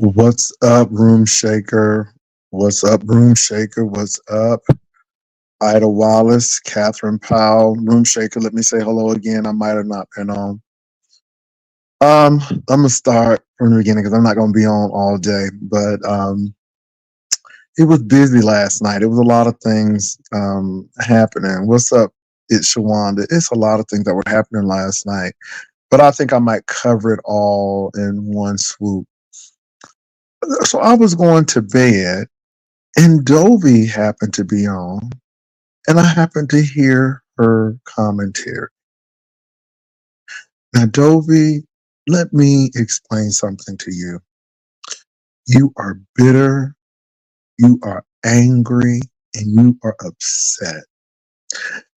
What's up, Room Shaker? What's up, Room Shaker? What's up? Ida Wallace, Catherine Powell, Room Shaker. Let me say hello again. I might have not been on. I'm gonna start from the beginning because I'm not gonna be on all day. But it was busy last night. It was a lot of things happening. What's up? It's Shawanda. It's a lot of things that were happening last night. But I think I might cover it all in one swoop. So I was going to bed and Doby happened to be on, and I happened to hear her commentary. Now, Doby, let me explain something to you. You are bitter, you are angry, and you are upset.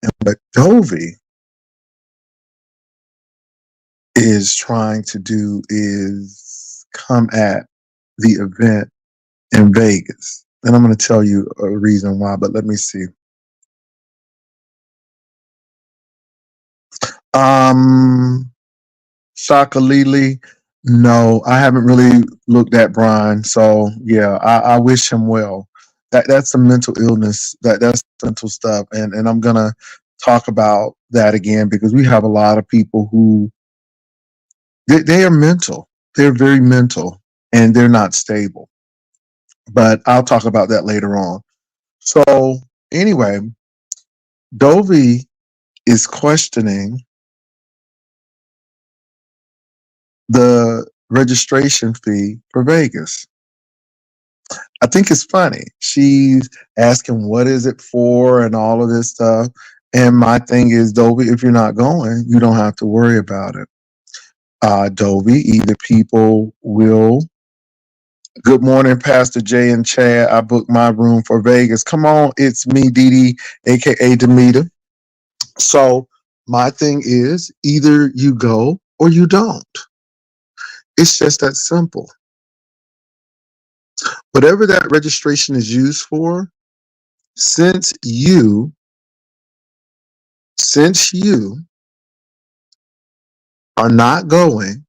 And what Doby is trying to do is come at the event in Vegas. And I'm going to tell you a reason why, but let me see. Um, Shaka Lily, no, I haven't really looked at Brian. So yeah, I wish him well. That's a mental illness. That's mental stuff, and I'm gonna talk about that again because we have a lot of people who they are mental. They're very mental and they're not stable. But I'll talk about that later on. So anyway, Dovey is questioning the registration fee for Vegas. I think it's funny. She's asking what is it for and all of this stuff. And my thing is, Doby, if you're not going, you don't have to worry about it. Doby, either people will. Good morning, Pastor Jay and Chad. I booked my room for Vegas. Come on, it's me, Dee Dee, aka Demita. So my thing is, either you go or you don't. It's just that simple. Whatever that registration is used for, since you since you are not going,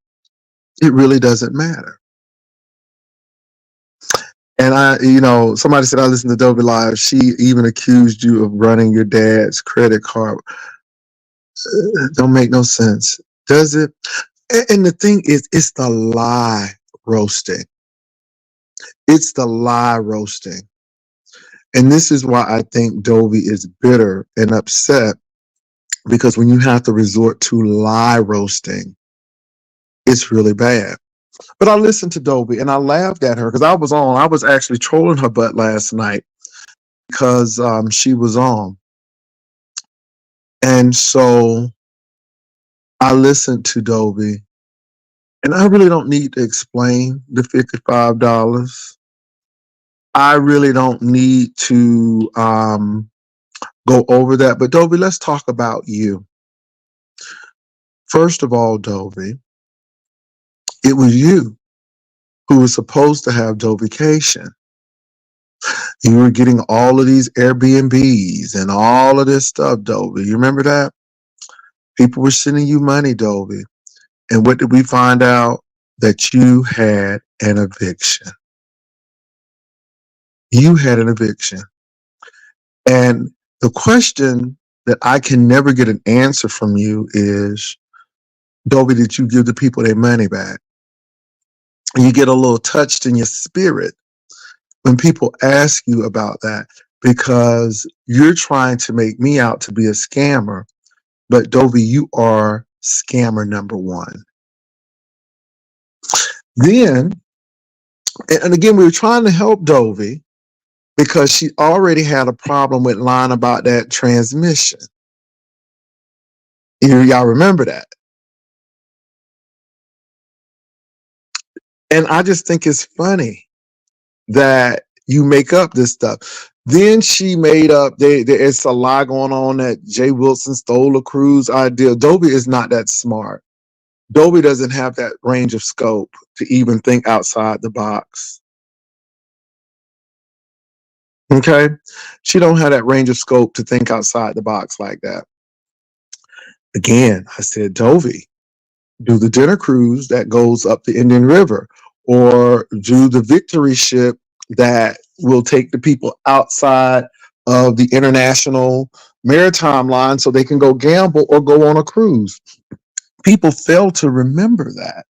it really doesn't matter. And somebody said I listened to Doby Live. She even accused you of running your dad's credit card. Don't make no sense, does it? And the thing is, it's the lie roasting. It's the lie roasting. And this is why I think Doby is bitter and upset, because when you have to resort to lie roasting, it's really bad. But I listened to Doby and I laughed at her because I was actually trolling her butt last night because she was on. And so I listened to Doby and I really don't need to explain the $55. I really don't need to go over that. But Doby, let's talk about you. First of all, Doby, it was you who was supposed to have Dobycation. You were getting all of these Airbnbs and all of this stuff, Doby. You remember that? People were sending you money, Doby. And what did we find out? That you had an eviction. You had an eviction. And the question that I can never get an answer from you is, Doby, did you give the people their money back? And you get a little touched in your spirit when people ask you about that, because you're trying to make me out to be a scammer. But Doby, you are scammer number one. Then, and again, we were trying to help Doby because she already had a problem with lying about that transmission. Y'all remember that? And I just think it's funny that you make up this stuff. Then she made up, it's a lie going on that Jay Wilson stole a cruise idea. Doby is not that smart. Doby doesn't have that range of scope to even think outside the box. Okay? She don't have that range of scope to think outside the box like that. Again, I said, Doby, do the dinner cruise that goes up the Indian River, or do the victory ship that will take the people outside of the international maritime line so they can go gamble or go on a cruise. People fail to remember that.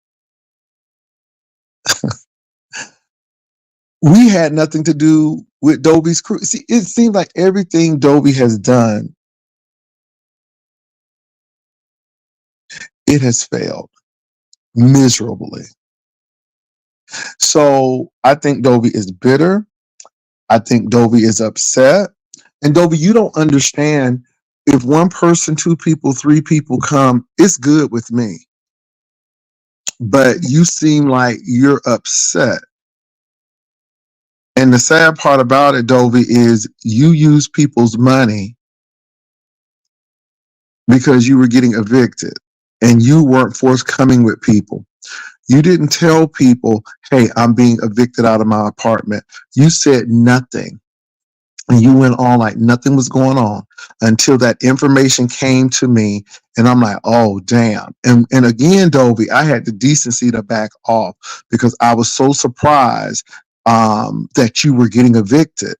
We had nothing to do with Doby's cruise. See, it seems like everything Doby has done, it has failed miserably. So I think Doby is bitter. I think Doby is upset. And Doby, you don't understand, if one person, two people, three people come, it's good with me. But you seem like you're upset. And the sad part about it, Doby, is you use people's money because you were getting evicted and you weren't forthcoming with people. You didn't tell people, hey, I'm being evicted out of my apartment. You said nothing. And you went on like nothing was going on until that information came to me. And I'm like, oh, damn. And again, Doby, I had the decency to back off because I was so surprised that you were getting evicted.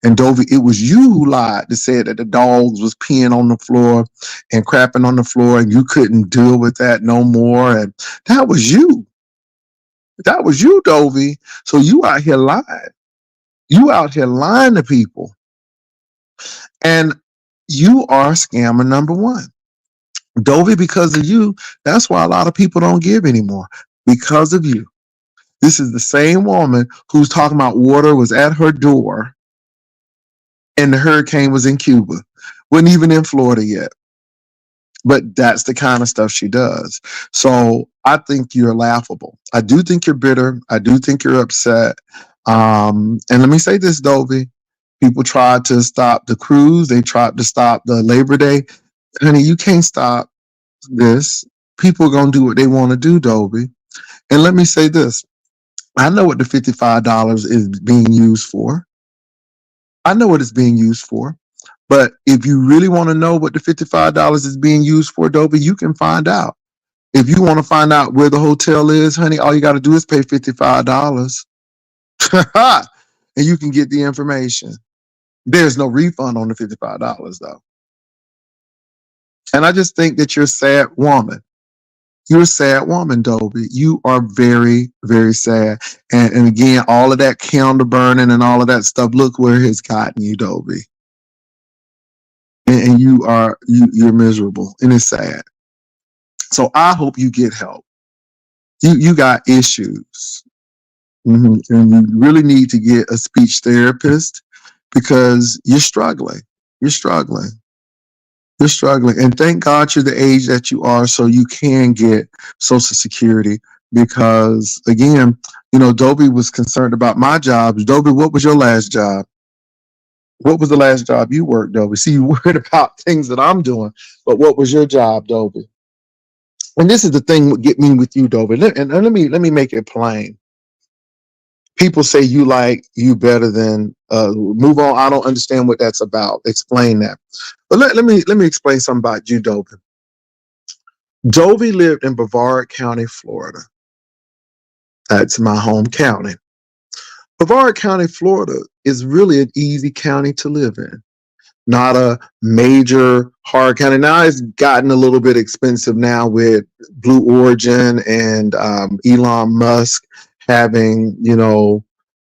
And Doby, it was you who lied to say that the dogs was peeing on the floor and crapping on the floor and you couldn't deal with that no more. And that was you. That was you, Doby. So you out here lying. You out here lying to people. And you are scammer number one. Doby, because of you, that's why a lot of people don't give anymore. Because of you. This is the same woman who's talking about water was at her door and the hurricane was in Cuba. Wasn't even in Florida yet. But that's the kind of stuff she does. So I think you're laughable. I do think you're bitter. I do think you're upset. And let me say this, Doby. People tried to stop the cruise. They tried to stop the Labor Day. Honey, you can't stop this. People are going to do what they want to do, Doby. And let me say this. I know what the $55 is being used for. I know what it's being used for. But if you really want to know what the $55 is being used for, Doby, you can find out. If you want to find out where the hotel is, honey, all you got to do is pay $55. And you can get the information. There's no refund on the $55, though. And I just think that you're a sad woman. You're a sad woman, Doby. You are very, very sad. And again, all of that candle burning and all of that stuff, look where it's gotten you, Doby. And you're miserable and it's sad. So I hope you get help. You got issues. And you really need to get a speech therapist because you're struggling. You're struggling. You're struggling. And thank God you're the age that you are so you can get Social Security because, again, Doby was concerned about my job. Doby, what was your last job? What was the last job you worked, Doby? See, you worried about things that I'm doing, but what was your job, Doby? And this is the thing that get me with you, Doby. And let me make it plain. People say you like you better than move on. I don't understand what that's about. Explain that. But let me explain something about you, Doby. Doby lived in Brevard County, Florida. That's my home county. Brevard County, Florida is really an easy county to live in. Not a major hard county. Now it's gotten a little bit expensive now with Blue Origin and Elon Musk having,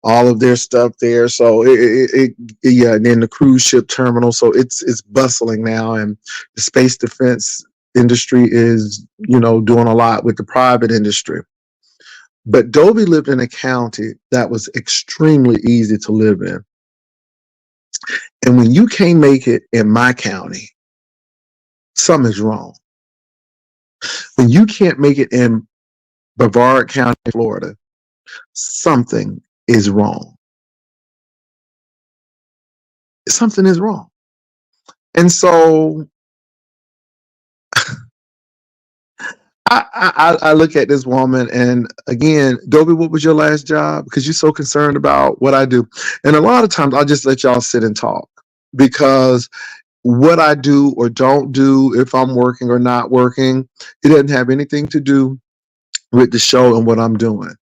all of their stuff there. So yeah, and then the cruise ship terminal. So it's bustling now, and the space defense industry is, doing a lot with the private industry. But Doby lived in a county that was extremely easy to live in. And when you can't make it in my county, something's wrong. When you can't make it in Brevard County, Florida, something is wrong. Something is wrong. And so I look at this woman, and again, Doby, what was your last job? Because you're so concerned about what I do. And a lot of times I'll just let y'all sit and talk because what I do or don't do, if I'm working or not working, it doesn't have anything to do with the show and what I'm doing.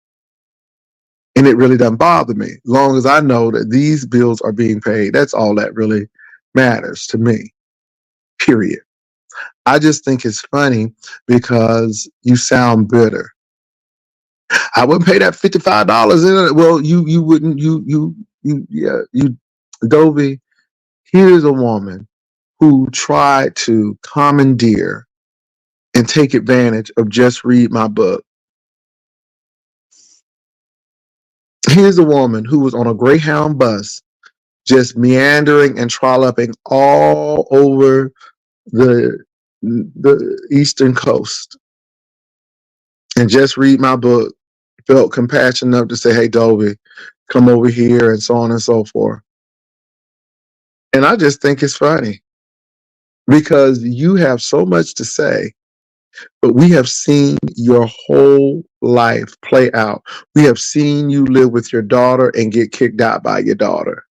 And it really doesn't bother me. As long as I know that these bills are being paid, that's all that really matters to me, period. I just think it's funny because you sound bitter. I wouldn't pay that $55 in it. Well, you wouldn't, yeah, you, Doby, here's a woman who tried to commandeer and take advantage of Just Read My Book. Here's a woman who was on a Greyhound bus, just meandering and trolloping all over the Eastern Coast, and Just Read My Book felt compassion enough to say, "Hey, Doby, come over here," and so on and so forth. And I just think it's funny because you have so much to say, but we have seen your whole life play out. We have seen you live with your daughter and get kicked out by your daughter.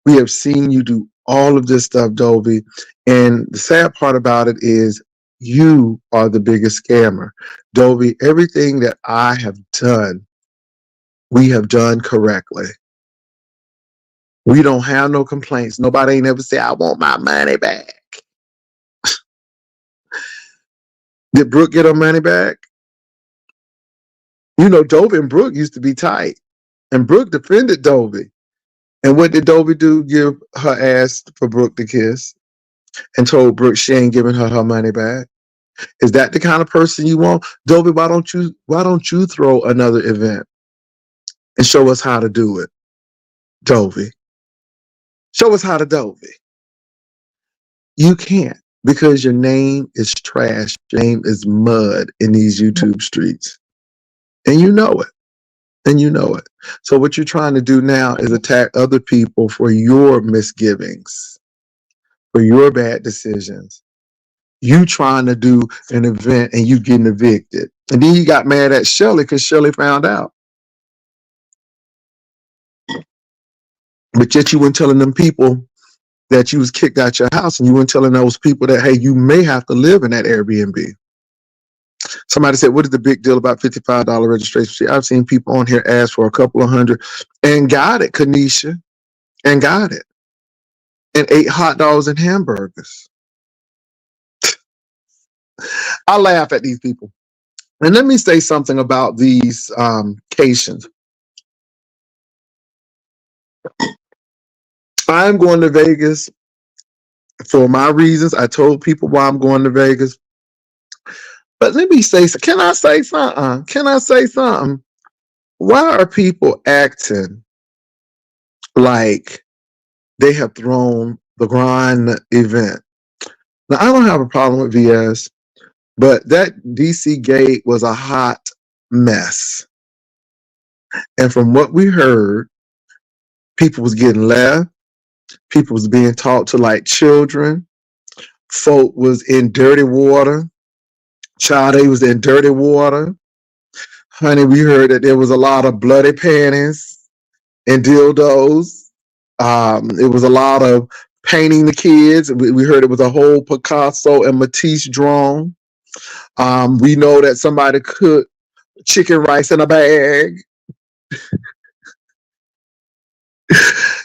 We have seen you do all of this stuff, Doby. And the sad part about it is you are the biggest scammer. Doby, everything that I have done, we have done correctly. We don't have no complaints. Nobody ain't ever say, I want my money back. Did Brooke get her money back? You know, Doby and Brooke used to be tight. And Brooke defended Doby. And what did Doby do? Give her ass for Brooke to kiss and told Brooke she ain't giving her money back. Is that the kind of person you want? Doby, why don't you throw another event and show us how to do it? Doby. Show us how to Doby. You can't because your name is trash. Your name is mud in these YouTube streets. And you know it. And you know it. So what you're trying to do now is attack other people for your misgivings, for your bad decisions. You trying to do an event and you getting evicted. And then you got mad at Shelley because Shelley found out. But yet you weren't telling them people that you was kicked out your house, and you weren't telling those people that, hey, you may have to live in that Airbnb. Somebody said, what is the big deal about $55 registration fee? I've seen people on here ask for a couple of hundred and got it, Kanisha, and got it. And ate hot dogs and hamburgers. I laugh at these people. And let me say something about these Cations. I'm going to Vegas for my reasons. I told people why I'm going to Vegas. But let me say, can I say something? Can I say something? Why are people acting like they have thrown the grind event? Now, I don't have a problem with VS, but that DC gate was a hot mess. And from what we heard, people was getting left. People was being talked to like children. Folk was in dirty water. Child, they was in dirty water. Honey, we heard that there was a lot of bloody panties and dildos. It was a lot of painting the kids. We heard it was a whole Picasso and Matisse drawing. We know that somebody cooked chicken rice in a bag.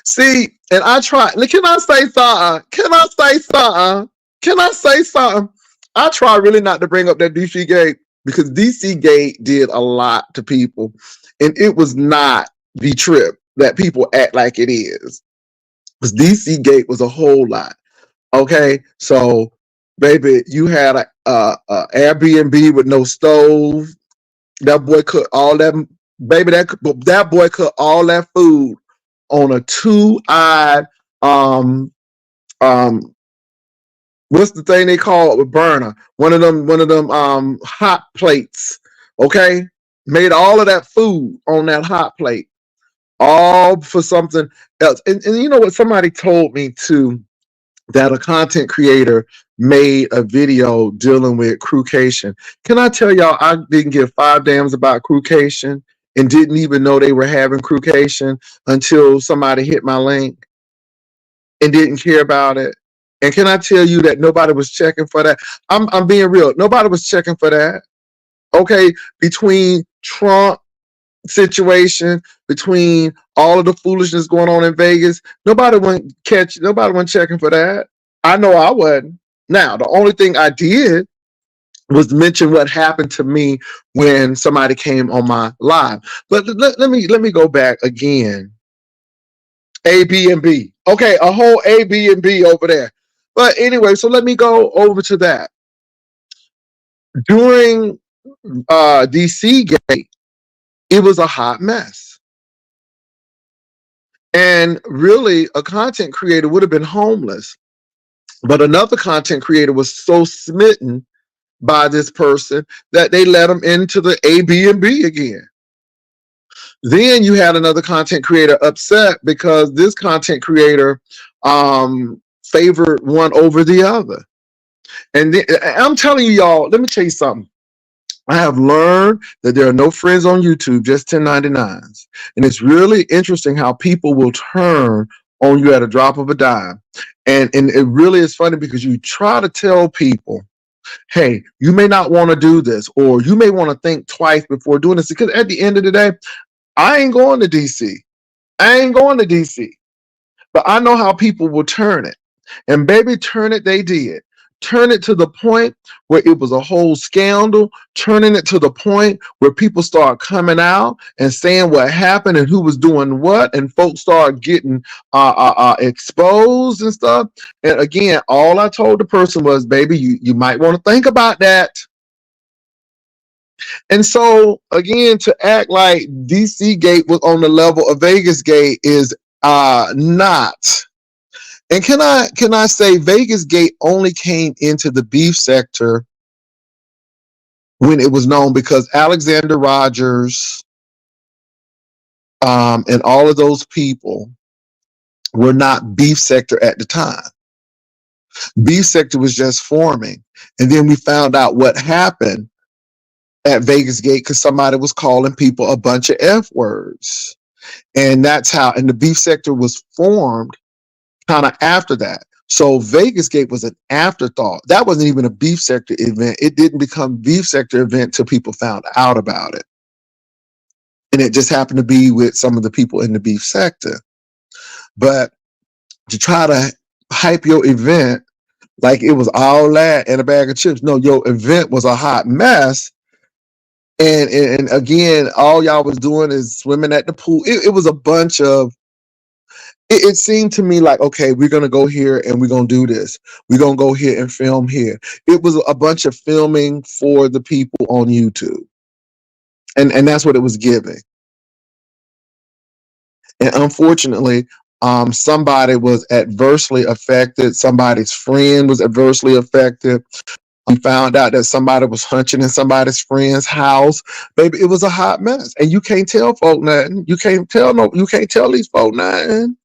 See, and I tried. Can I say something? Can I say something? Can I say something? I try really not to bring up that DC Gate because DC Gate did a lot to people, and it was not the trip that people act like it is. Because DC Gate was a whole lot. Okay, so baby, you had a Airbnb with no stove. That boy cooked all that. Baby, that boy cooked all that food on a two-eyed what's the thing they call it with burner? One of them hot plates. Okay, made all of that food on that hot plate, all for something else. And you know what? Somebody told me too that a content creator made a video dealing with Crucation. Can I tell y'all, I didn't give 5 damns about Crucation and didn't even know they were having Crucation until somebody hit my link and didn't care about it. And can I tell you that nobody was checking for that? I'm being real. Nobody was checking for that. Okay, between Trump situation between all of the foolishness going on in Vegas, nobody went checking for that. I know I wasn't. Now, the only thing I did was mention what happened to me when somebody came on my live. But let me go back again. A, B, and B. Okay, a whole A, B, and B over there. But anyway, so let me go over to that. During DC Gate, it was a hot mess. And really, a content creator would have been homeless. But another content creator was so smitten by this person that they let him into the A, B, and B again. Then you had another content creator upset because this content creator favored one over the other. And then, I'm telling you, y'all, let me tell you something. I have learned that there are no friends on YouTube, just 1099s. And it's really interesting how people will turn on you at a drop of a dime. And it really is funny because you try to tell people, hey, you may not want to do this, or you may want to think twice before doing this. Because at the end of the day, I ain't going to DC. I ain't going to DC. But I know how people will turn it. And baby, turn it, they did. Turn it to the point where it was a whole scandal, turning it to the point where people start coming out and saying what happened and who was doing what, and folks start getting exposed and stuff. And again, all I told the person was, baby, you might want to think about that. And so again, to act like DC Gate was on the level of Vegas Gate is not. And can I say Vegas Gate only came into the beef sector when it was known, because Alexander Rogers and all of those people were not beef sector at the time. Beef sector was just forming. And then we found out what happened at Vegas Gate because somebody was calling people a bunch of F words. And that's how, and the beef sector was formed kind of after that. So Vegas Gate was an afterthought. That wasn't even a beef sector event. It didn't become beef sector event till people found out about it. And it just happened to be with some of the people in the beef sector. But to try to hype your event like it was all that and a bag of chips. No, your event was a hot mess. And again, all y'all was doing is swimming at the pool. It was a bunch of, it seemed to me like, okay, we're going to go here and we're going to do this. We're going to go here and film here. It was a bunch of filming for the people on YouTube. And that's what it was giving. And unfortunately, somebody was adversely affected. Somebody's friend was adversely affected. We found out that somebody was hunching in somebody's friend's house. Baby, it was a hot mess. And you can't tell folk nothing. You can't tell these folk nothing.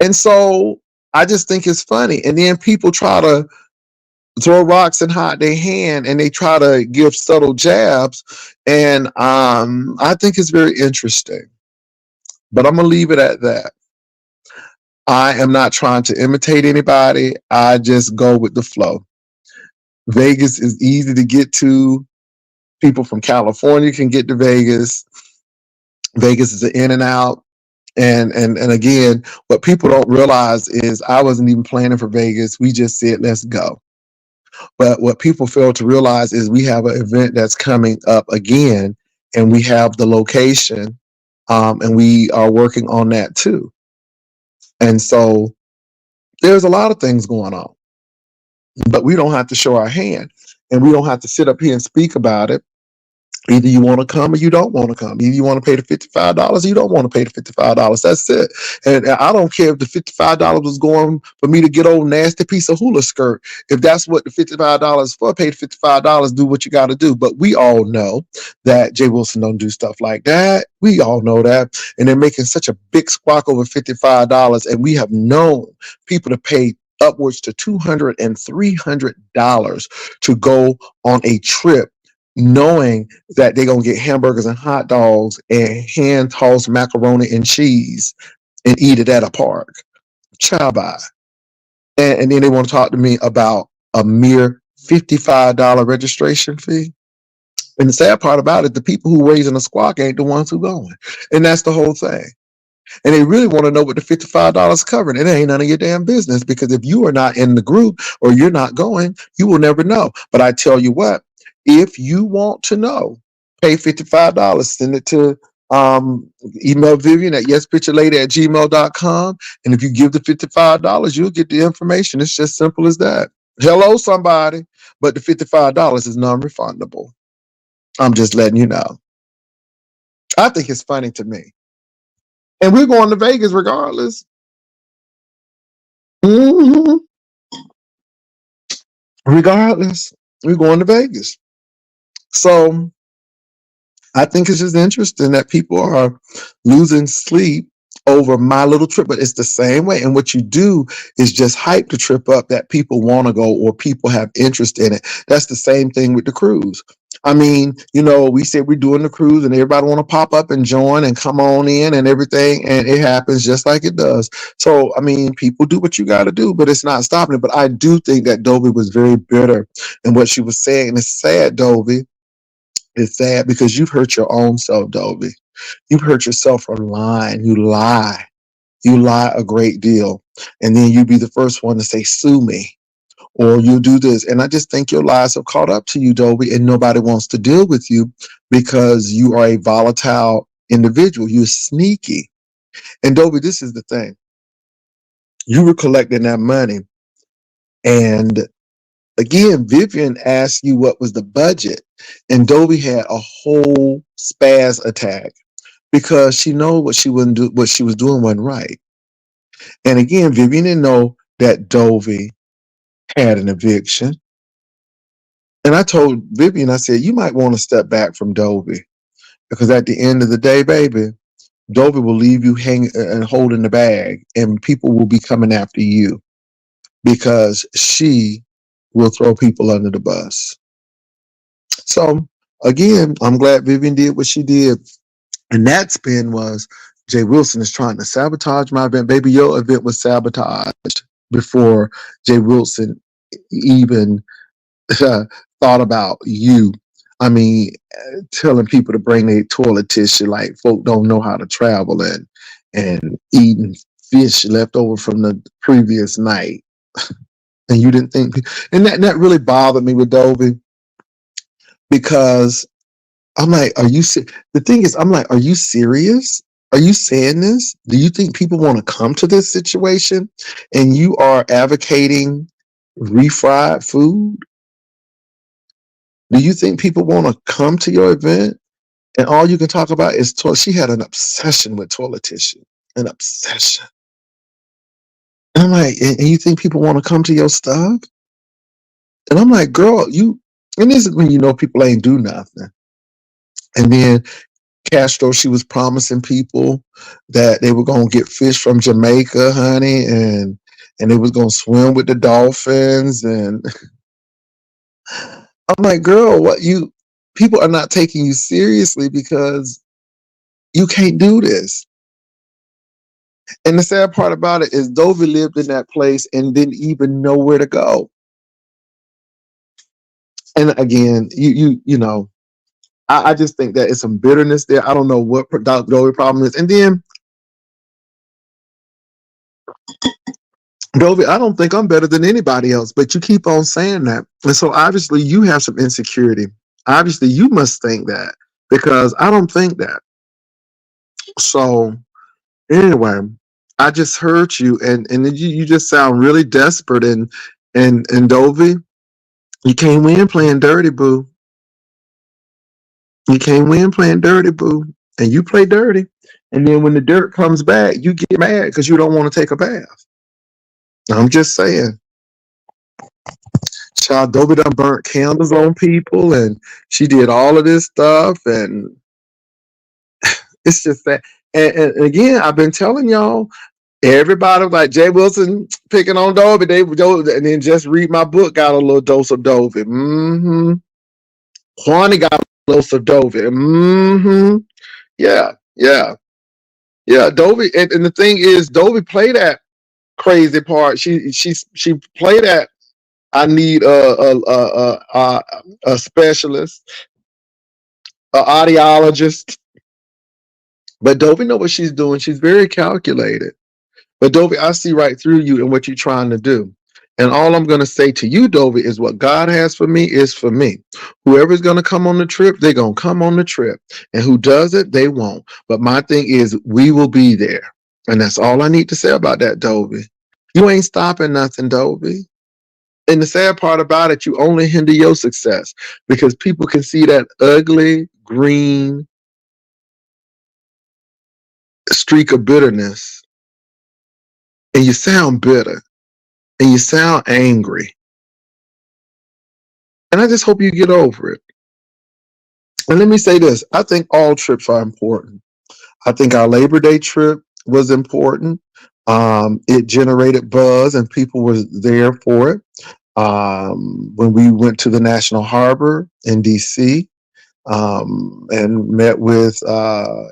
And so I just think it's funny. And then people try to throw rocks and hide their hand, and they try to give subtle jabs. And I think it's very interesting. But I'm going to leave it at that. I am not trying to imitate anybody. I just go with the flow. Vegas is easy to get to. People from California can get to Vegas. Vegas is an in and out. And again, what people don't realize is I wasn't even planning for Vegas. We just said, let's go. But what people fail to realize is we have an event that's coming up again, and we have the location, and we are working on that too. And so there's a lot of things going on, but we don't have to show our hand, and we don't have to sit up here and speak about it. Either you want to come or you don't want to come. Either you want to pay the $55 or you don't want to pay the $55. That's it. And I don't care if the $55 was going for me to get old nasty piece of hula skirt. If that's what the $55 is for, pay the $55, do what you got to do. But we all know that Jay Wilson don't do stuff like that. We all know that. And they're making such a big squawk over $55. And we have known people to pay upwards to $200 and $300 to go on a trip, knowing that they're going to get hamburgers and hot dogs and hand-tossed macaroni and cheese and eat it at a park. Ciao, bye. And then they want to talk to me about a mere $55 registration fee. And the sad part about it, the people who raising the squawk ain't the ones who going. And that's the whole thing. And they really want to know what the $55 covered. It ain't none of your damn business, because if you are not in the group or you're not going, you will never know. But I tell you what, if you want to know, pay $55, send it to email Vivian at yespicturelady@gmail.com. And if you give the $55, you'll get the information. It's just simple as that. Hello, somebody. But the $55 is non-refundable. I'm just letting you know. I think it's funny to me. And we're going to Vegas regardless. Mm-hmm. Regardless, we're going to Vegas. So I think it's just interesting that people are losing sleep over my little trip, but it's the same way. And what you do is just hype the trip up that people want to go or people have interest in it. That's the same thing with the cruise. I mean, we said we're doing the cruise and everybody want to pop up and join and come on in and everything. And it happens just like it does. So, I mean, people do what you got to do, but it's not stopping it. But I do think that Doby was very bitter in what she was saying. And it's sad, Doby. It's sad because you've hurt your own self, Doby. You've hurt yourself from lying. You lie. You lie a great deal. And then you be the first one to say, sue me, or you do this. And I just think your lies have caught up to you, Doby, and nobody wants to deal with you because you are a volatile individual. You're sneaky. And Doby, this is the thing. You were collecting that money. And again, Vivian asked you what was the budget. And Doby had a whole spaz attack because she know what she wouldn't do, what she was doing wasn't right. And again, Vivian didn't know that Doby had an eviction. And I told Vivian, I said, you might want to step back from Doby because at the end of the day, baby, Doby will leave you hanging and holding the bag, and people will be coming after you because she will throw people under the bus. So again, I'm glad Vivian did what she did. And that spin was Jay Wilson is trying to sabotage my event. Baby, your event was sabotaged before Jay Wilson even thought about you. I mean, telling people to bring their toilet tissue like folk don't know how to travel, and eating fish left over from the previous night. And you didn't think, and that really bothered me with Doby because I'm like, the thing is, I'm like, are you serious? Are you saying this? Do you think people want to come to this situation and you are advocating refried food? Do you think people want to come to your event and all you can talk about is toilet? She had an obsession with toilet tissue, an obsession. And I'm like, and you think people want to come to your stuff? And I'm like, girl, and this is when you know people ain't do nothing. And then Castro, she was promising people that they were gonna get fish from Jamaica, honey, and they was gonna swim with the dolphins. And I'm like, girl, people are not taking you seriously because you can't do this. And the sad part about it is Doby lived in that place and didn't even know where to go. And again, I just think that it's some bitterness there. I don't know what Doby problem is. And then Doby, I don't think I'm better than anybody else, but you keep on saying that. And so obviously you have some insecurity. Obviously you must think that because I don't think that. So anyway, I just heard you and you just sound really desperate and Doby, you can't win playing dirty, boo. You can't win playing dirty, boo. And you play dirty. And then when the dirt comes back, you get mad because you don't want to take a bath. I'm just saying. Child Doby done burnt candles on people and she did all of this stuff. And it's just that. And again, I've been telling y'all, everybody like Jay Wilson picking on Doby, and then just read my book, got a little dose of Doby. Mm-hmm. Juani got a dose of Doby. Mm-hmm. Yeah, yeah. Yeah, Doby, and the thing is, Doby played that crazy part. She played that. I need a specialist. an audiologist. But Doby know what she's doing. She's very calculated. But Doby, I see right through you and what you're trying to do. And all I'm going to say to you, Doby, is what God has for me is for me. Whoever's going to come on the trip, they're going to come on the trip. And who does it, they won't. But my thing is, we will be there. And that's all I need to say about that, Doby. You ain't stopping nothing, Doby. And the sad part about it, you only hinder your success because people can see that ugly, green streak of bitterness. And you sound bitter and you sound angry. And I just hope you get over it. And let me say this, I think all trips are important. I think our Labor Day trip was important. It generated buzz and people were there for it. When we went to the National Harbor in DC and met with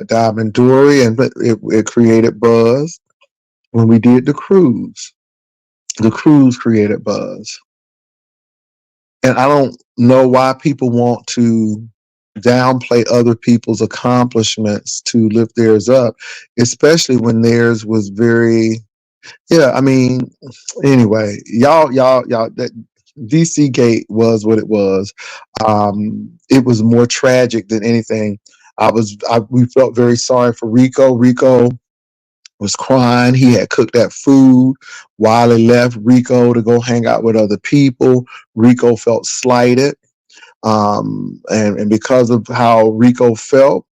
Diamond Dory, and it created buzz. When we did the cruise created buzz. And I don't know why people want to downplay other people's accomplishments to lift theirs up, especially when theirs was very, yeah, I mean, anyway, y'all, that DC Gate was what it was. It was more tragic than anything. We felt very sorry for Rico. Rico was crying. He had cooked that food. Wiley left Rico to go hang out with other people. Rico felt slighted. And because of how Rico felt,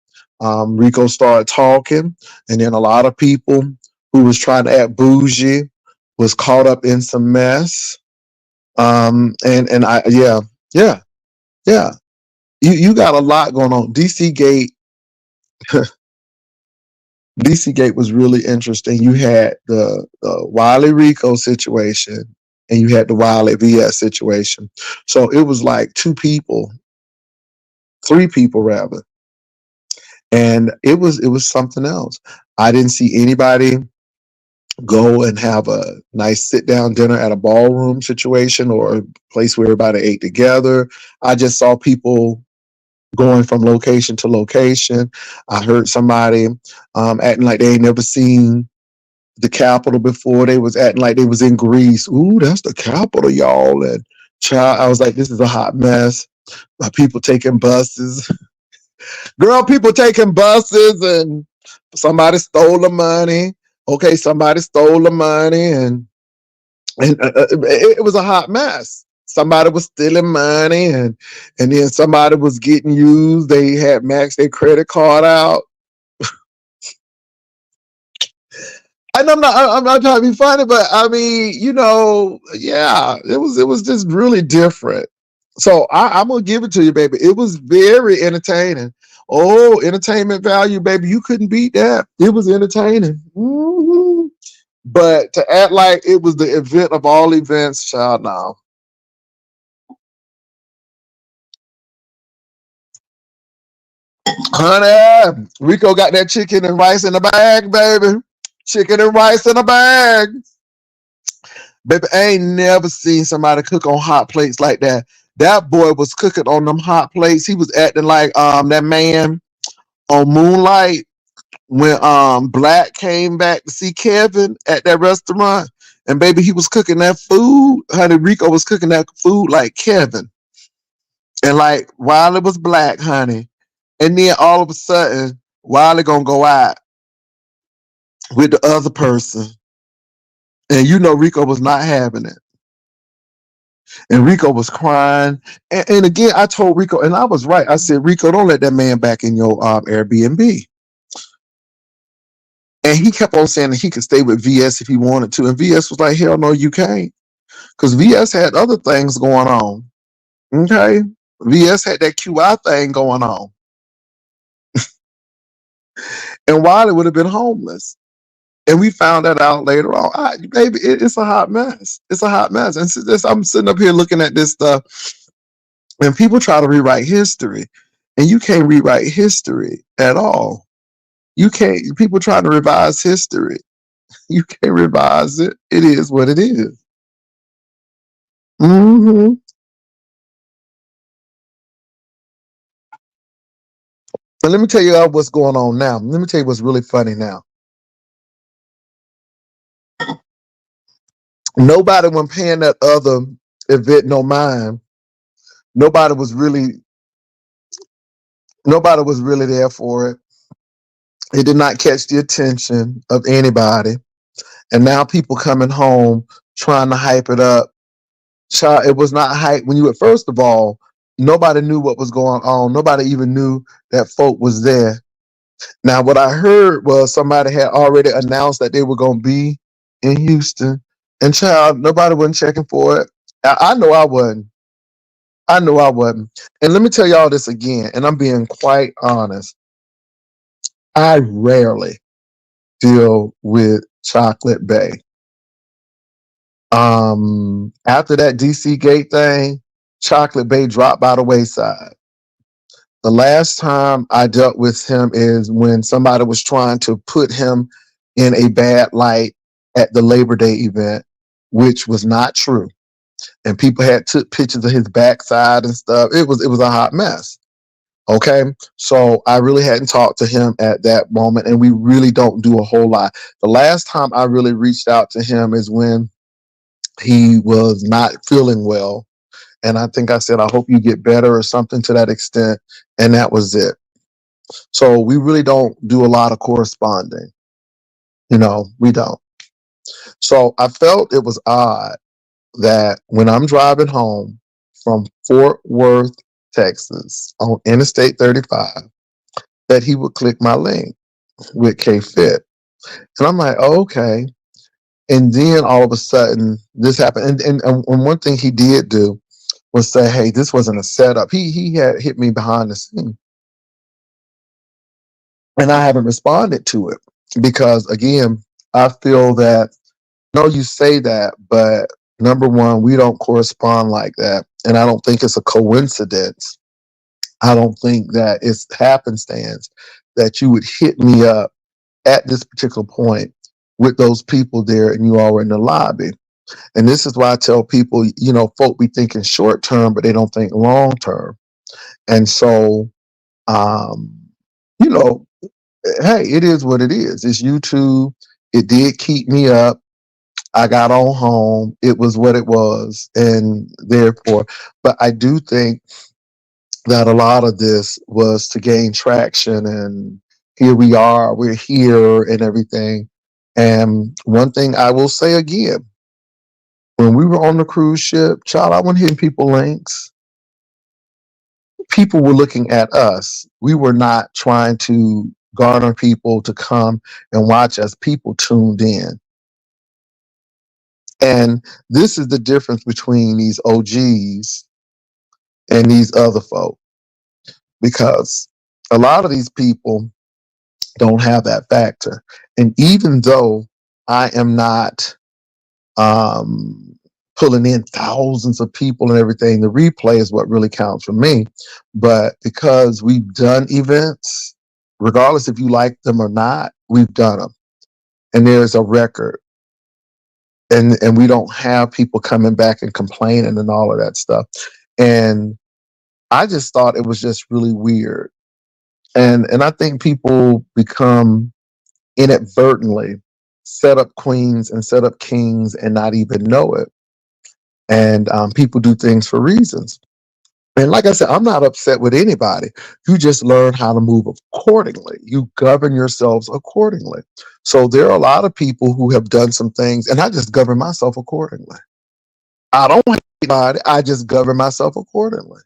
Rico started talking. And then a lot of people who was trying to act bougie was caught up in some mess. And I, yeah, yeah. You got a lot going on. DC Gate was really interesting. You had the Wiley Rico situation and you had the Wiley VS situation. So it was like three people rather. And it was something else. I didn't see anybody go and have a nice sit down dinner at a ballroom situation or a place where everybody ate together. I just saw people going from location to location. I heard somebody acting like they ain't never seen the capital before. They was acting like they was in Greece. Ooh, that's the capital, y'all. And child, I was like, this is a hot mess. People taking buses. Girl, people taking buses and somebody stole the money. Okay, somebody stole the money and it was a hot mess. Somebody was stealing money and then somebody was getting used. They had maxed their credit card out. And I'm not trying to be funny, but I mean, yeah, it was just really different. So I'm gonna give it to you, baby. It was very entertaining. Oh, entertainment value, baby. You couldn't beat that. It was entertaining. But to act like it was the event of all events, child, now. Honey, Rico got that chicken and rice in the bag, baby. Chicken and rice in a bag. Baby, I ain't never seen somebody cook on hot plates like that. That boy was cooking on them hot plates. He was acting like that man on Moonlight when Black came back to see Kevin at that restaurant. And baby, he was cooking that food. Honey, Rico was cooking that food like Kevin. And like while it was Black, honey. And then all of a sudden, Wiley gonna go out with the other person. And Rico was not having it. And Rico was crying. And again, I told Rico, and I was right. I said, Rico, don't let that man back in your Airbnb. And he kept on saying that he could stay with VS if he wanted to. And VS was like, hell no, you can't. Because VS had other things going on. Okay? VS had that QI thing going on. And Wiley would have been homeless. And we found that out later on. Baby, it's a hot mess. It's a hot mess. And I'm sitting up here looking at this stuff, and people try to rewrite history, and you can't rewrite history at all. You can't. People trying to revise history. You can't revise it. It is what it is. Mm-hmm. And let me tell you what's going on now. Let me tell you what's really funny now. Nobody, when paying that other event no mind, nobody was really nobody was really there for it. It did not catch the attention of anybody. And now people coming home trying to hype it up. Child, it was not hype when you were, first of all, nobody knew what was going on. Nobody even knew that folk was there. Now, what I heard was somebody had already announced that they were going to be in Houston. And child, nobody wasn't checking for it. I know I wasn't. I know I wasn't. And let me tell y'all this again, and I'm being quite honest. I rarely deal with Chocolate Bay. After that DC Gate thing, Chocolate Bay dropped by the wayside. The last time I dealt with him is when somebody was trying to put him in a bad light at the Labor Day event, which was not true. And people had took pictures of his backside and stuff. It was a hot mess. Okay. So I really hadn't talked to him at that moment, and we really don't do a whole lot. The last time I really reached out to him is when he was not feeling well. And I think I said, I hope you get better or something to that extent. And that was it. So we really don't do a lot of corresponding. We don't. So I felt it was odd that when I'm driving home from Fort Worth, Texas on Interstate 35, that he would click my link with K-Fit. And I'm like, oh, okay. And then all of a sudden this happened. And one thing he did do was say, hey, this wasn't a setup. He had hit me behind the scene. And I haven't responded to it because, again, I feel that, no, you say that, but number one, we don't correspond like that. And I don't think it's a coincidence. I don't think that it's happenstance that you would hit me up at this particular point with those people there and you all were in the lobby. And this is why I tell people, folk be thinking short term, but they don't think long term. And so, um, you know, hey, it is what it is. It's YouTube. It did keep me up. I got on home. It was what it was. And therefore, but I do think that a lot of this was to gain traction. And here we are, we're here and everything. And one thing I will say again, when we were on the cruise ship, child, I wasn't hitting people links. People were looking at us. We were not trying to garner people to come and watch us. People tuned in. And this is the difference between these OGs and these other folk, because a lot of these people don't have that factor. And even though I am not pulling in thousands of people and everything, the replay is what really counts for me. But because we've done events, regardless if you like them or not, we've done them. And there's a record. And we don't have people coming back and complaining and all of that stuff. And I just thought it was just really weird. And I think people become inadvertently set up queens and set up kings and not even know it. And people do things for reasons. And like I said, I'm not upset with anybody. You just learn how to move accordingly. You govern yourselves accordingly. So there are a lot of people who have done some things, and I just govern myself accordingly. I don't hate anybody. I just govern myself accordingly.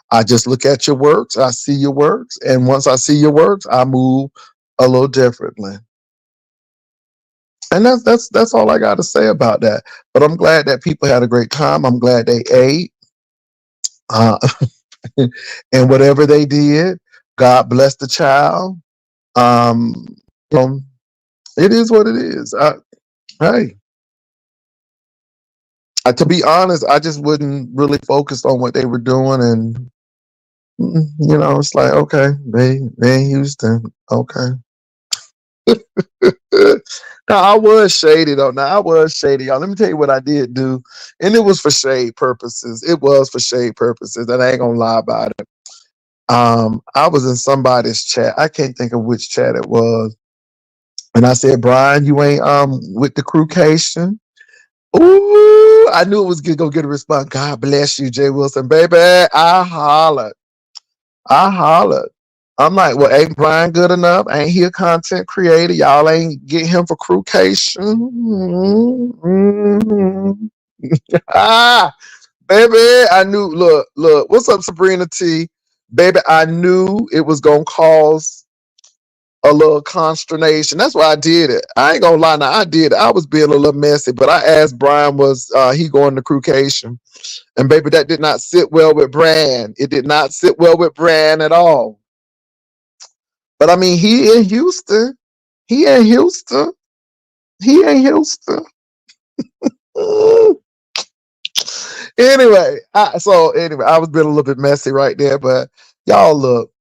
I just look at your works. I see your works. And once I see your works, I move a little differently. And that's all I got to say about that. But I'm glad that people had a great time. I'm glad they ate. Uh, and whatever they did, God bless the child. Um, you know, it is what it is. Hey, to be honest, I just wouldn't really focus on what they were doing, and it's like, okay, they in Houston, okay. Now I was shady though. Now I was shady, y'all. Let me tell you what I did do, and it was for shade purposes. It was for shade purposes, and I ain't gonna lie about it. I was in somebody's chat. I can't think of which chat it was. And I said, Brian, you ain't with the crewcation. Ooh, I knew it was gonna get a response. God bless you, Jay Wilson, baby. I hollered. I hollered. I'm like, well, ain't Brian good enough? Ain't he a content creator? Y'all ain't get him for crewcation. Mm-hmm. Ah, baby, I knew. Look. What's up, Sabrina T? Baby, I knew it was gonna cause a little consternation. That's why I did it. I ain't gonna lie. Now I did it. I was being a little messy, but I asked Brian, was he going to crewcation? And baby, that did not sit well with Bran. It did not sit well with Bran at all. But I mean, he in Houston. He in Houston. He in Houston. Anyway, I was being a little bit messy right there, but y'all look,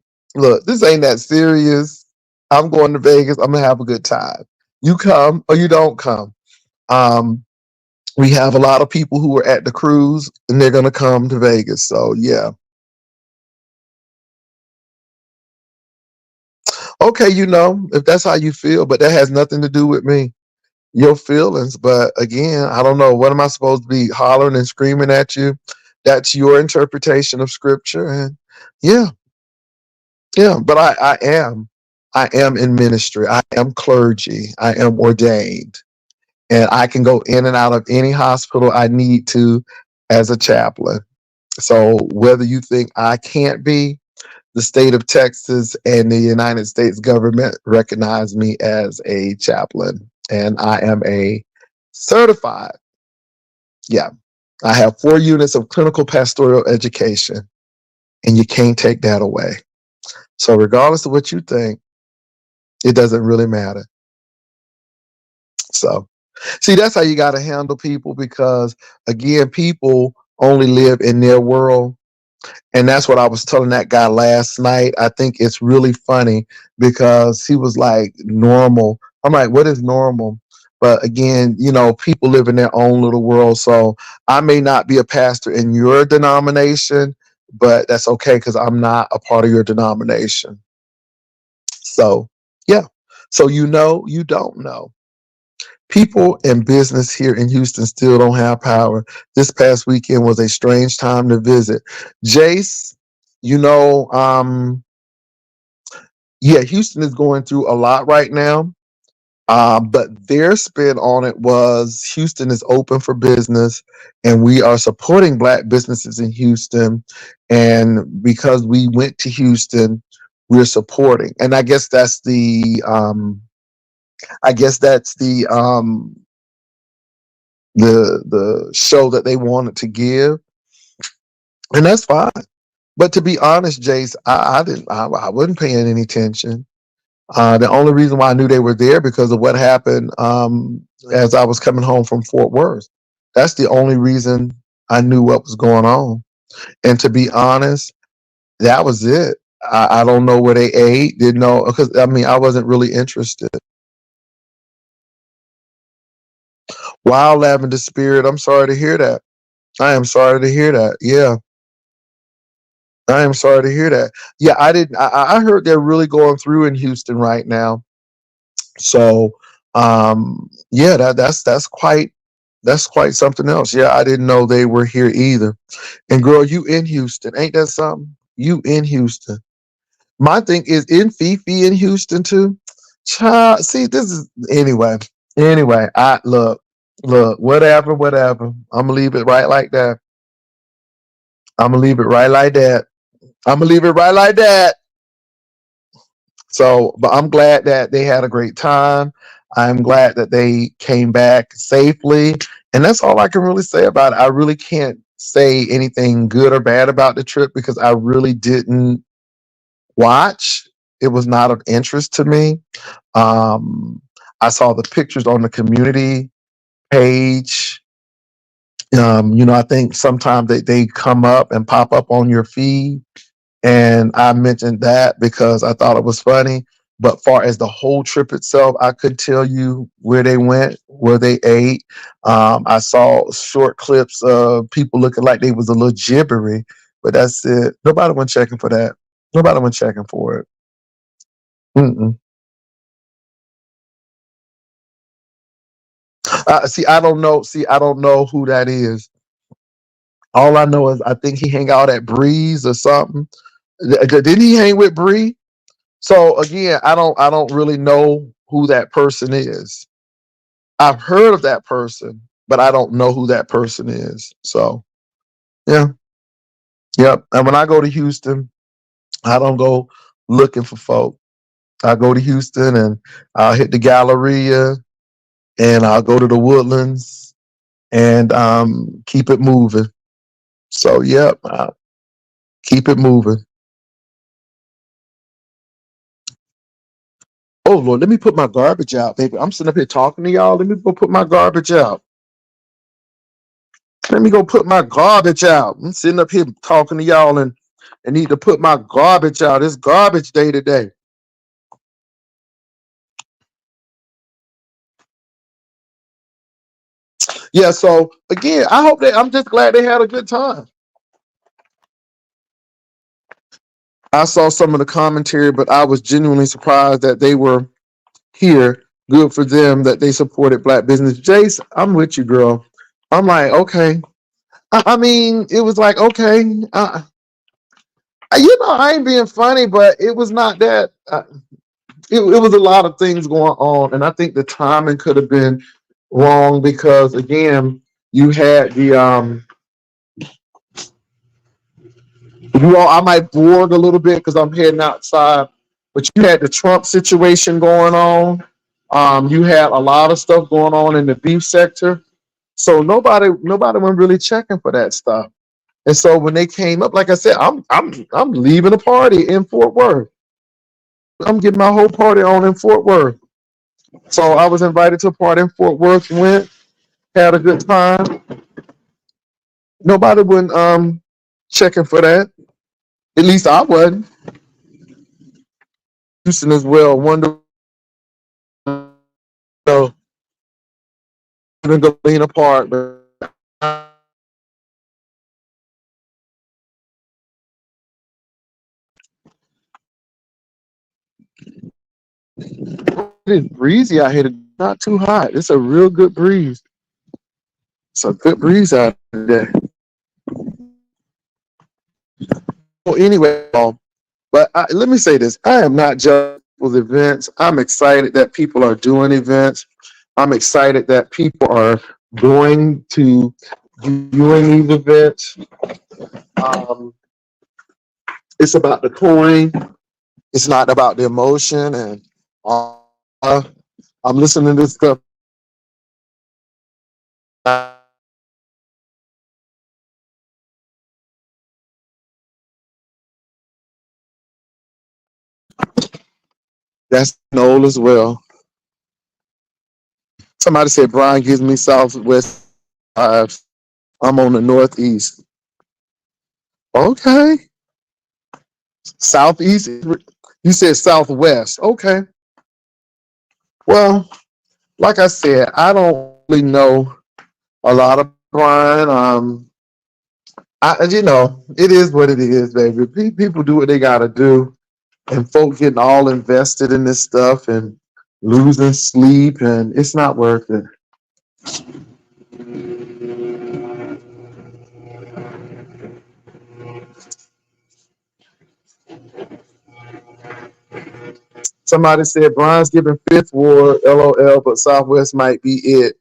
this ain't that serious. I'm going to Vegas. I'm gonna have a good time. You come or you don't come. Um, we have a lot of people who are at the cruise and they're gonna come to Vegas. So yeah. Okay, if that's how you feel, but that has nothing to do with me. Your feelings. But again, I don't know. What am I supposed to be hollering and screaming at you? That's your interpretation of scripture. And yeah, yeah. But I am in ministry. I am clergy. I am ordained. And I can go in and out of any hospital I need to as a chaplain. So whether you think I can't be, the state of Texas and the United States government recognize me as a chaplain, and I am a certified. Yeah, I have 4 units of clinical pastoral education, and you can't take that away. So, regardless of what you think, it doesn't really matter. So, see, that's how you got to handle people because, again, people only live in their world. And that's what I was telling that guy last night. I think it's really funny because he was like, normal. I'm like, what is normal? But again, people live in their own little world. So I may not be a pastor in your denomination, but that's okay because I'm not a part of your denomination. So, yeah. So, you don't know. People and business here in Houston still don't have power. This past weekend was a strange time to visit. Jace, you know, um, yeah, Houston is going through a lot right now. But their spin on it was Houston is open for business and we are supporting Black businesses in Houston. And because we went to Houston, we're supporting. And I guess that's the show that they wanted to give, and that's fine. But to be honest, Jace, I wasn't paying any attention. The only reason why I knew they were there because of what happened as I was coming home from Fort Worth. That's the only reason I knew what was going on. And to be honest, that was it. I don't know where they ate. Didn't know because I mean I wasn't really interested. Wild Lavender Spirit. I'm sorry to hear that. I am sorry to hear that. Yeah. I am sorry to hear that. Yeah, I didn't. I heard they're really going through in Houston right now. So, yeah, that's quite something else. Yeah, I didn't know they were here either. And girl, you in Houston? Ain't that something? You in Houston? My thing is in Fifi in Houston too. Child, see, this is anyway. Anyway, I look, whatever. I'm gonna leave it right like that. I'm gonna leave it right like that. I'm gonna leave it right like that. So, but I'm glad that they had a great time. I'm glad that they came back safely. And that's all I can really say about it. I really can't say anything good or bad about the trip because I really didn't watch. It was not of interest to me. Um, I saw the pictures on the community page. I think sometimes they come up and pop up on your feed. And I mentioned that because I thought it was funny. But far as the whole trip itself, I could tell you where they went, where they ate. I saw short clips of people looking like they was a little gibbery, but that's it. Nobody went checking for that. Nobody went checking for it. Mm-mm. See, I don't know. See, I don't know who that is. All I know is I think he hang out at Breeze or something. Didn't he hang with Bree? So again, I don't really know who that person is. I've heard of that person, but I don't know who that person is. So yeah, yep. And when I go to Houston, I don't go looking for folk. I go to Houston and I'll hit the Galleria and I'll go to the Woodlands and keep it moving. So yep, keep it moving. Oh Lord, let me put my garbage out, baby. I'm sitting up here talking to y'all. Let me go put my garbage out. Let me go put my garbage out. I'm sitting up here talking to y'all and need to put my garbage out. It's garbage day today. Yeah, so again, I hope I'm just glad they had a good time. I saw some of the commentary, but I was genuinely surprised that they were here. Good for them that they supported black business. Jace, I'm with you, girl. I'm like, okay. I mean, it was like, okay. I ain't being funny, but it was not that. It was a lot of things going on, and I think the timing could have been wrong because again, you had the you all. I might bored a little bit because I'm heading outside, but you had the Trump situation going on. You had a lot of stuff going on in the beef sector, so nobody was really checking for that stuff. And so when they came up, like I said, I'm leaving a party in Fort Worth. I'm getting my whole party on in Fort Worth. So I was invited to a party in Fort Worth, went, had a good time. Nobody went checking for that. At least I wasn't. Houston as well. Wonder so in Galena Park, but it's breezy out here. It's not too hot. It's a real good breeze. It's a good breeze out there. Well, anyway, but let me say this: I am not just with events. I'm excited that people are doing events. I'm excited that people are going to doing these events. Um, it's about the coin. It's not about the emotion. And uh, I'm listening to this stuff. That's old as well. Somebody said Brian gives me Southwest vibes. I'm on the Northeast. Okay. Southeast. You said Southwest. Okay. Well, like I said, I don't really know a lot of Brian. It is what it is, baby. People do what they gotta do, and folk getting all invested in this stuff and losing sleep, and it's not worth it. Somebody said Brian's giving fifth ward, LOL, but Southwest might be it.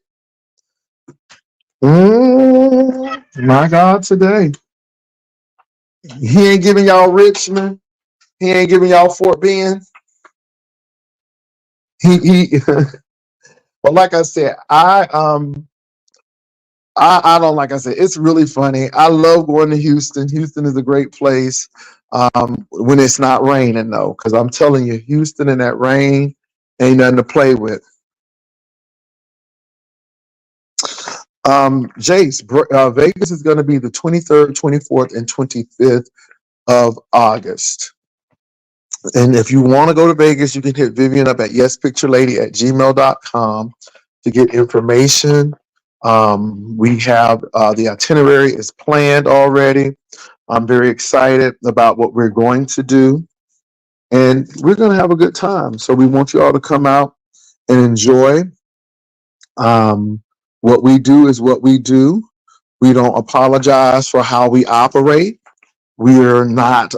My God, today he ain't giving y'all Richmond. He ain't giving y'all Fort Bend. He but like I said, I don't like I said, it's really funny. I love going to Houston. Houston is a great place when it's not raining though, because I'm telling you, Houston in that rain ain't nothing to play with. Jace, Vegas is going to be the 23rd, 24th, and 25th of August. And if you want to go to Vegas, you can hit Vivian up at yespicturelady@gmail.com to get information. We have the itinerary is planned already. I'm very excited about what we're going to do, and we're going to have a good time. So we want you all to come out and enjoy. Um, what we do is what we do. We don't apologize for how we operate. We're not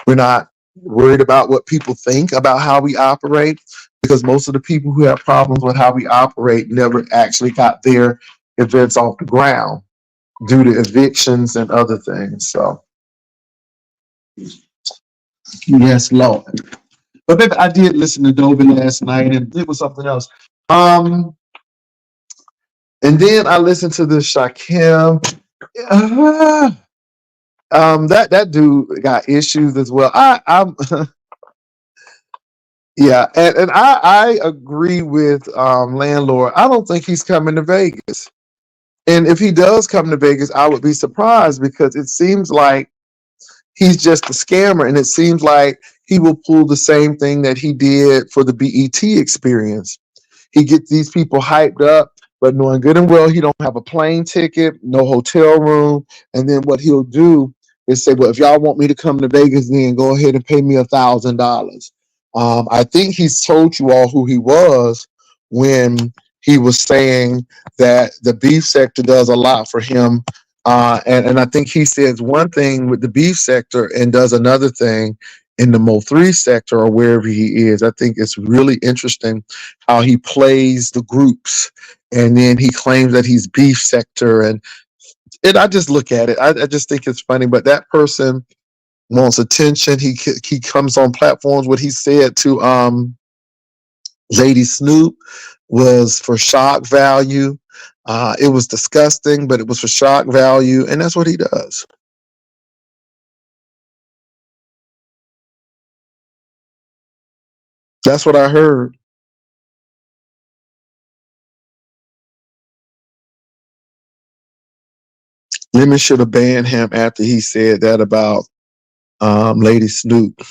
we're not worried about what people think about how we operate, because most of the people who have problems with how we operate never actually got their events off the ground due to evictions and other things. So yes, Lord. But baby, I did listen to Doby last night, and it was something else. Um, and then I listened to the Shakim. Uh, that dude got issues as well. I'm yeah, and I agree with landlord. I don't think he's coming to Vegas. And if he does come to Vegas, I would be surprised, because it seems like he's just a scammer, and it seems like he will pull the same thing that he did for the BET experience. He gets these people hyped up, but knowing good and well he don't have a plane ticket, no hotel room, and then what he'll do is say, "Well, if y'all want me to come to Vegas, then go ahead and pay me $1,000." I think he's told you all who he was when he was saying that the beef sector does a lot for him, and I think he says one thing with the beef sector and does another thing in the Mo3 sector or wherever he is. I think it's really interesting how he plays the groups, and then he claims that he's beef sector, and I just look at it. I just think it's funny. But that person wants attention. He comes on platforms. What he said to Lady Snoop was for shock value. It was disgusting, but it was for shock value, and that's what he does. That's what I heard. Lemon should have banned him after he said that about Lady Snoop.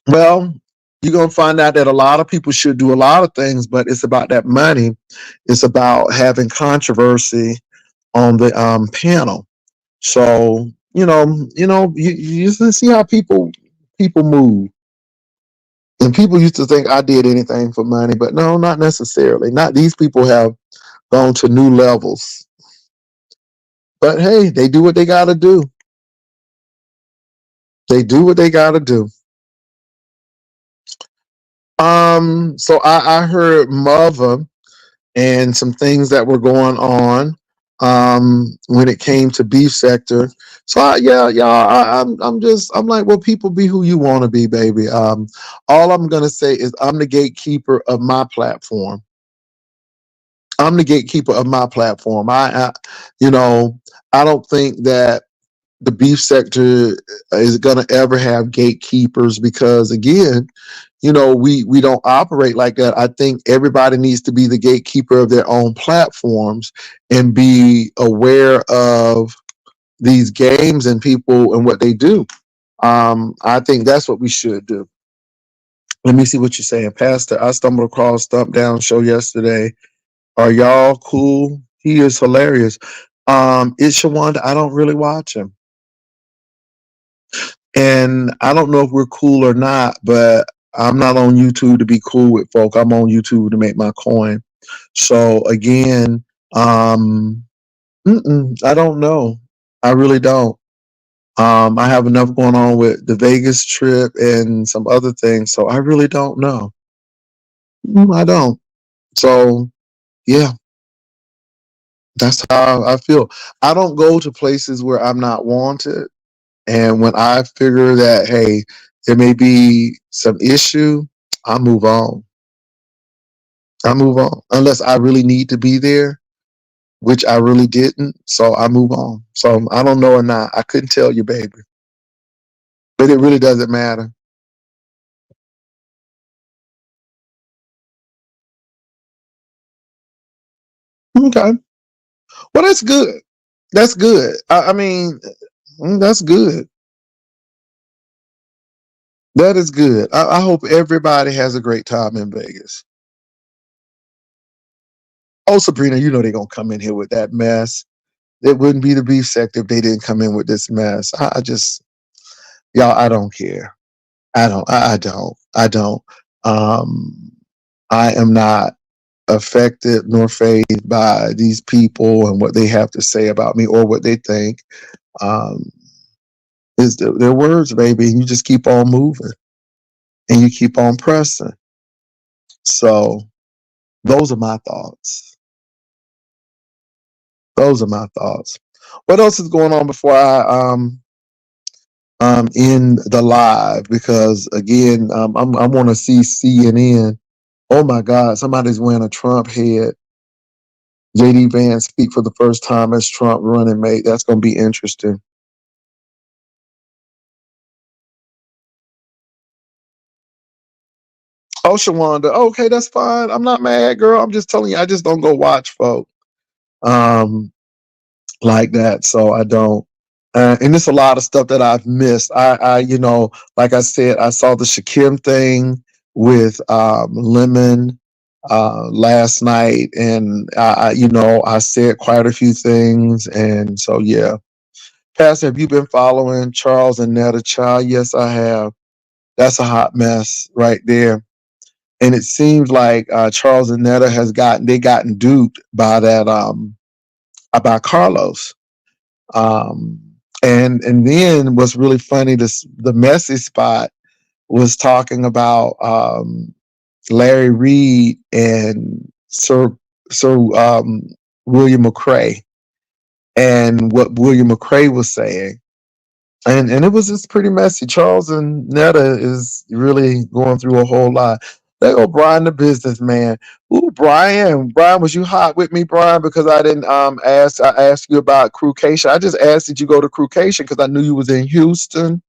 Well, you're gonna find out that a lot of people should do a lot of things, but it's about that money. It's about having controversy on the panel. So you just see how people move. And people used to think I did anything for money, but no, not necessarily. Not these people have gone to new levels. But hey, they do what they got to do. They do what they got to do. So I heard Mother and some things that were going on when it came to beef sector. So I'm like, well, people be who you want to be, baby. All I'm gonna say is I'm the gatekeeper of my platform. I'm the gatekeeper of my platform. You know, I don't think that the beef sector is going to ever have gatekeepers, because again, we don't operate like that. I think everybody needs to be the gatekeeper of their own platforms and be aware of these games and people and what they do. I think that's what we should do. Let me see what you're saying, Pastor. I stumbled across Thump Down show yesterday. Are y'all cool? He is hilarious. It's Shawanda. I don't really watch him. And I don't know if we're cool or not, but I'm not on YouTube to be cool with folk. I'm on YouTube to make my coin. So again, I don't know. I really don't. I have enough going on with the Vegas trip and some other things, so I really don't know. I don't. So yeah, that's how I feel. I don't go to places where I'm not wanted. And when I figure that, hey, there may be some issue, I move on. I move on. Unless I really need to be there, which I really didn't. So I move on. So I don't know or not. I couldn't tell you, baby. But it really doesn't matter. Okay. Well, that's good. That's good. I mean, that's good. That is good. I hope everybody has a great time in Vegas. Oh, Sabrina, you know they're gonna come in here with that mess. It wouldn't be the beef sector if they didn't come in with this mess. I just, y'all, I don't care. I don't. I don't. Um, I am not affected nor fazed by these people and what they have to say about me or what they think. Um, is their words, baby. And you just keep on moving and you keep on pressing. So those are my thoughts. Those are my thoughts. What else is going on before I in the live? Because again, I want to see CNN. Oh my God, somebody's wearing a Trump head. JD Vance speak for the first time as Trump running mate. That's going to be interesting. Oh, Shawanda. Okay, that's fine. I'm not mad, girl. I'm just telling you, I just don't go watch folk um, like that. So I don't. And there's a lot of stuff that I've missed. Like I said, I saw the Shakim thing with Lemon last night, and I said quite a few things, and so yeah. Pastor, have you been following Charles and Netta Child? Yes, I have. That's a hot mess right there. And it seems like Charles and Netta gotten duped by that about Carlos. Um, and then what's really funny, the messy spot was talking about Larry Reed and Sir William McRae and what William McRae was saying. And it was just pretty messy. Charles and Netta is really going through a whole lot. There go Brian the businessman. Ooh, Brian. Brian, was you hot with me, Brian? Because I didn't I asked you about Crewcation. I just asked did you go to Crewcation because I knew you was in Houston.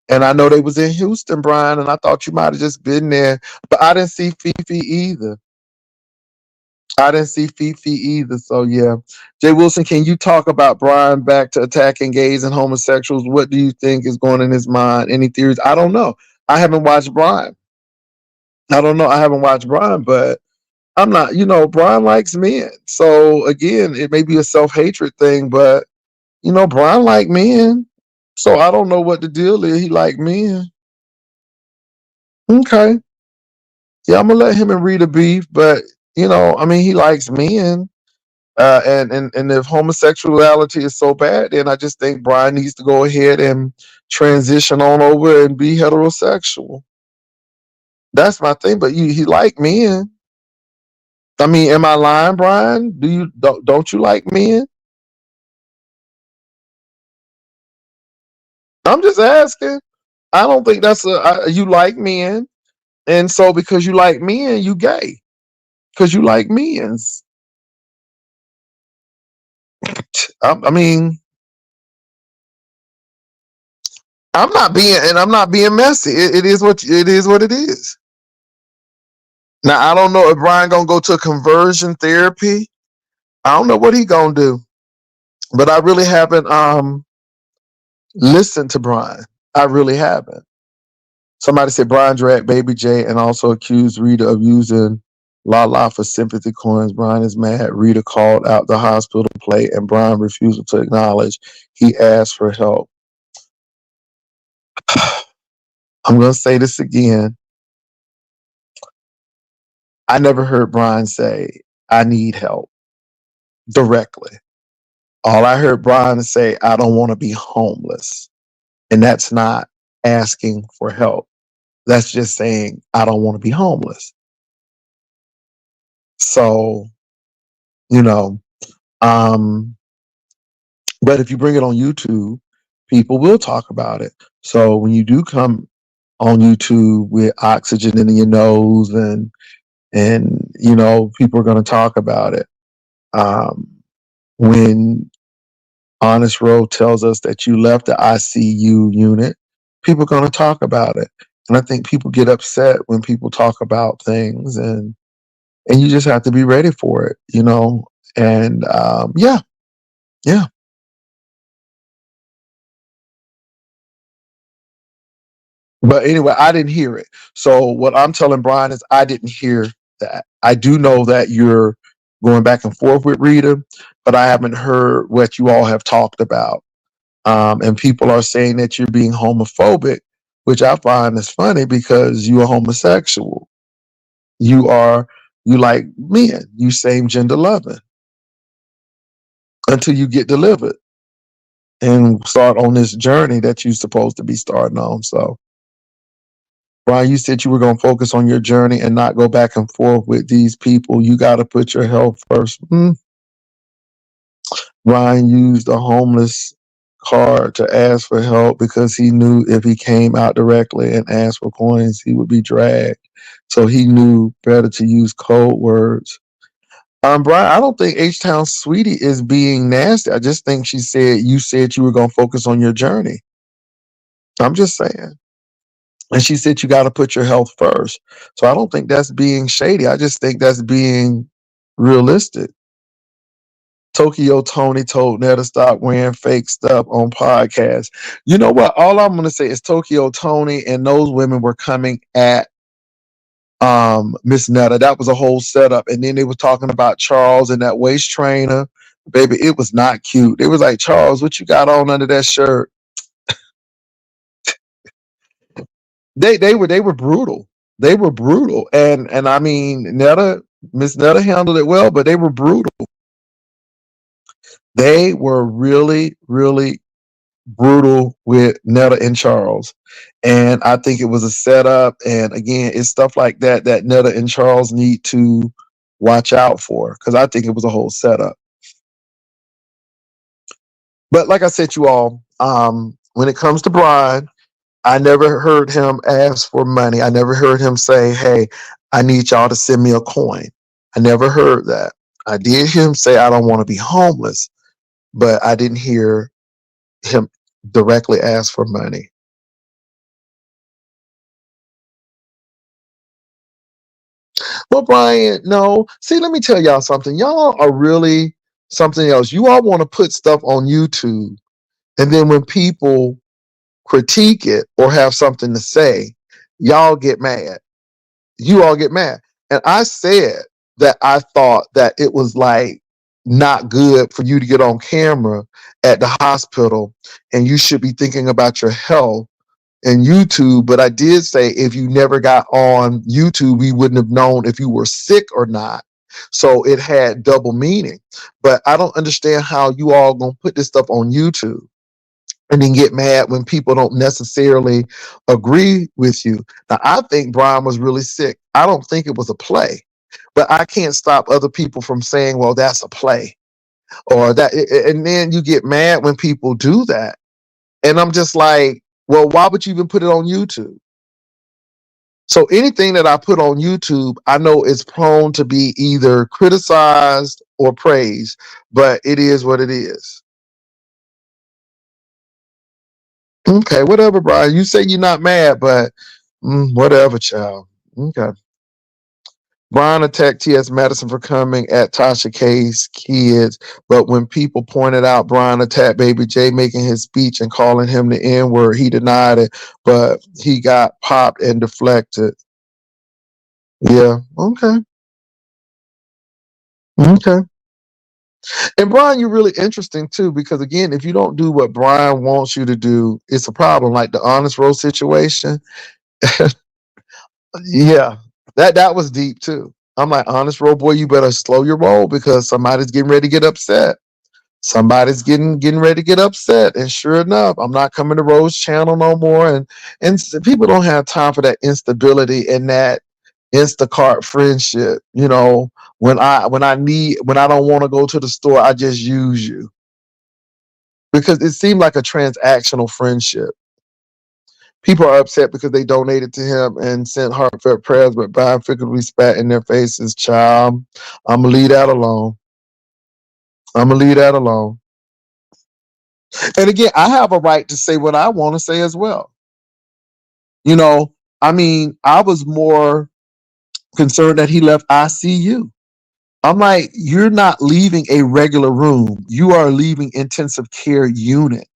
And I know they was in Houston, Brian, and I thought you might have just been there. But I didn't see Fifi either. I didn't see Fifi either. So yeah. Jay Wilson, can you talk about Brian back to attacking gays and homosexuals? What do you think is going in his mind? Any theories? I don't know. I haven't watched Brian. I don't know. I haven't watched Brian, but I'm not, Brian likes men. So again, it may be a self-hatred thing, but Brian like men. So I don't know what the deal is. He like men. Okay. Yeah, I'm gonna let him and Rita beef, but he likes men. And if homosexuality is so bad, then I just think Brian needs to go ahead and transition on over and be heterosexual. That's my thing. But he like men. I mean, am I lying, Brian? Don't you like men? I'm just asking. I don't think you like men, and so because you like men, you gay because you like men's. I mean, I'm not being messy. It is what it is. What it is. Now I don't know if Brian gonna go to conversion therapy. I don't know what he gonna do, but I really haven't listened to Brian. I really haven't. Somebody said Brian dragged Baby J and also accused Rita of using Lala for sympathy coins. Brian is mad. Rita called out the hospital plate and Brian refused to acknowledge he asked for help. I'm gonna say this again. I never heard Brian say, I need help directly. All I heard Brian say, I don't want to be homeless. And that's not asking for help. That's just saying, I don't want to be homeless. So, you know, um, but if you bring it on YouTube, people will talk about it. So when you do come on YouTube with oxygen in your nose and people are going to talk about it. When Honest Road tells us that you left the ICU unit, people are going to talk about it. And I think people get upset when people talk about things and you just have to be ready for it. And yeah. But anyway, I didn't hear it. So what I'm telling Brian is I didn't hear that. I do know that you're going back and forth with Rita, but I haven't heard what you all have talked about. And people are saying that you're being homophobic, which I find is funny because you are homosexual. You are, you like men, you same gender loving until you get delivered and start on this journey that you're supposed to be starting on. So, Brian, you said you were going to focus on your journey and not go back and forth with these people. You got to put your health first. Ryan used a homeless card to ask for help because he knew if he came out directly and asked for coins, he would be dragged. So he knew better to use code words. Brian, I don't think H Town Sweetie is being nasty. I just think she said you said you were going to focus on your journey. I'm just saying. And she said you got to put your health first. So I don't think that's being shady. I just think that's being realistic. Tokyo Tony told Ned to stop wearing fake stuff on podcasts. You know what? All I'm going to say is Tokyo Tony and those women were coming at Miss Netta. That was a whole setup. And then they were talking about Charles and that waist trainer. Baby, it was not cute. It was like, Charles, what you got on under that shirt? They were brutal. They were brutal. And I mean Miss Netta handled it well, but they were brutal. They were really, really brutal with Netta and Charles. And I think it was a setup. And again, it's stuff like that that Netta and Charles need to watch out for because I think it was a whole setup. But like I said, you all, when it comes to Brian, I never heard him ask for money. I never heard him say, hey, I need y'all to send me a coin. I never heard that. I did hear him say, I don't want to be homeless, but I didn't hear him directly ask for money. Well, Brian, no. See, let me tell y'all something. Y'all are really something else. You all want to put stuff on YouTube, and then when people critique it or have something to say, y'all get mad. You all get mad. And I said that I thought that it was like not good for you to get on camera at the hospital and you should be thinking about your health and YouTube, but I did say if you never got on YouTube, we wouldn't have known if you were sick or not. So it had double meaning. But I don't understand how you all gonna put this stuff on YouTube and then get mad when people don't necessarily agree with you. Now I think Brian was really sick. I don't think it was a play. But I can't stop other people from saying, well, that's a play. Or that and then you get mad when people do that. And I'm just like, well, why would you even put it on YouTube? So anything that I put on YouTube, I know is prone to be either criticized or praised, but it is what it is. Okay, whatever, Brian. You say you're not mad, but whatever, child. Okay. Brian attacked T.S. Madison for coming at Tasha K's kids, but when people pointed out Brian attacked Baby J making his speech and calling him the N-word, he denied it, but he got popped and deflected. Yeah, okay. Okay. And Brian, you're really interesting too, because again, if you don't do what Brian wants you to do, it's a problem. Like the honest roll situation. Yeah, that was deep too. I'm like, honest roll boy, you better slow your roll because somebody's getting ready to get upset. Somebody's getting ready to get upset. And sure enough, I'm not coming to Rose channel no more. And people don't have time for that instability and that Instacart friendship. You know, when I don't want to go to the store, I just use you. Because it seemed like a transactional friendship. People are upset because they donated to him and sent heartfelt prayers, but Brian frequently spat in their faces. Child, I'm gonna leave that alone. I'm gonna leave that alone. And again, I have a right to say what I want to say as well. You know, I mean, I was more concerned that he left ICU. I'm like, you're not leaving a regular room. You are leaving intensive care unit.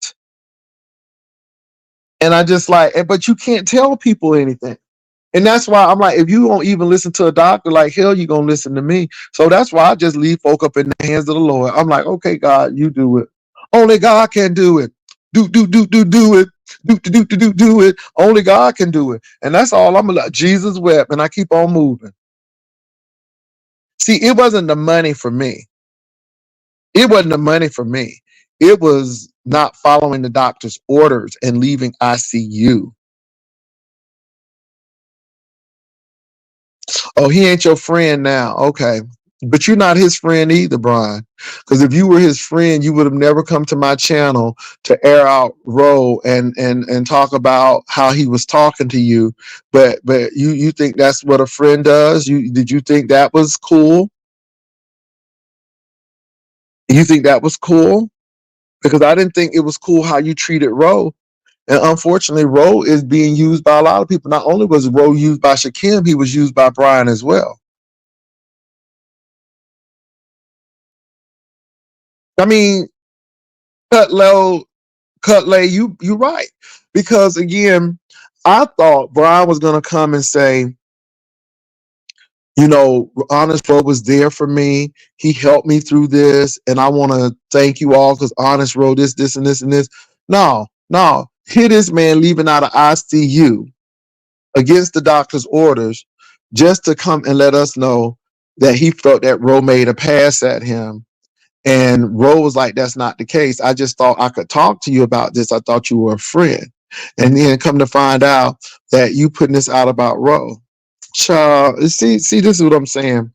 And I just like, but you can't tell people anything. And that's why I'm like, if you won't even listen to a doctor, like hell, you gonna listen to me. So that's why I just leave folk up in the hands of the Lord. I'm like, okay, God, you do it. Only God can do it. Do it. Do it. Only God can do it. And that's all I'm like. Jesus wept, and I keep on moving. See, it wasn't the money for me. It wasn't the money for me. It was not following the doctor's orders and leaving ICU. Oh, he ain't your friend now. Okay. But you're not his friend either, Brian. Because if you were his friend, you would have never come to my channel to air out Roe and talk about how he was talking to you. But you think that's what a friend does? Did you think that was cool? You think that was cool? Because I didn't think it was cool how you treated Roe. And unfortunately, Roe is being used by a lot of people. Not only was Roe used by Shakim, he was used by Brian as well. I mean, cut low, cut lay, you right. Because again, I thought Brian was gonna come and say, Honest Road was there for me. He helped me through this, and I want to thank you all because Honest Road, this, and this, and this. No, no. Here this man leaving out of ICU against the doctor's orders just to come and let us know that he felt that Roe made a pass at him. And Roe was like, that's not the case. I just thought I could talk to you about this. I thought you were a friend. And then come to find out that you putting this out about Roe. Child, see, this is what I'm saying.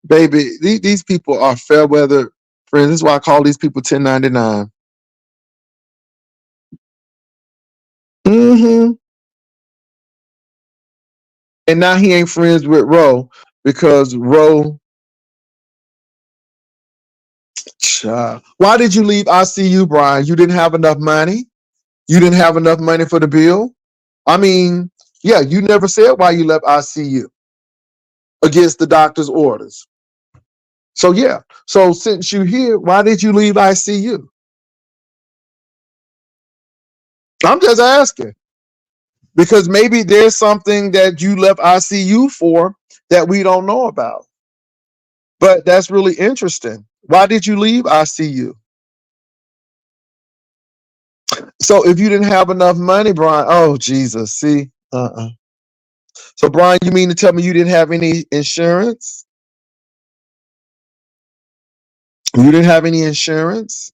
Baby, these people are fair weather friends. This is why I call these people 1099. Mm-hmm. And now he ain't friends with Roe because Roe. Child. Why did you leave ICU, Brian? You didn't have enough money? You didn't have enough money for the bill? I mean, yeah, you never said why you left ICU against the doctor's orders. So yeah. So since you're here, why did you leave ICU? I'm just asking. Because maybe there's something that you left ICU for that we don't know about. But that's really interesting. Why did you leave ICU? So if you didn't have enough money, Brian, oh Jesus, see, So Brian, you mean to tell me you didn't have any insurance? You didn't have any insurance?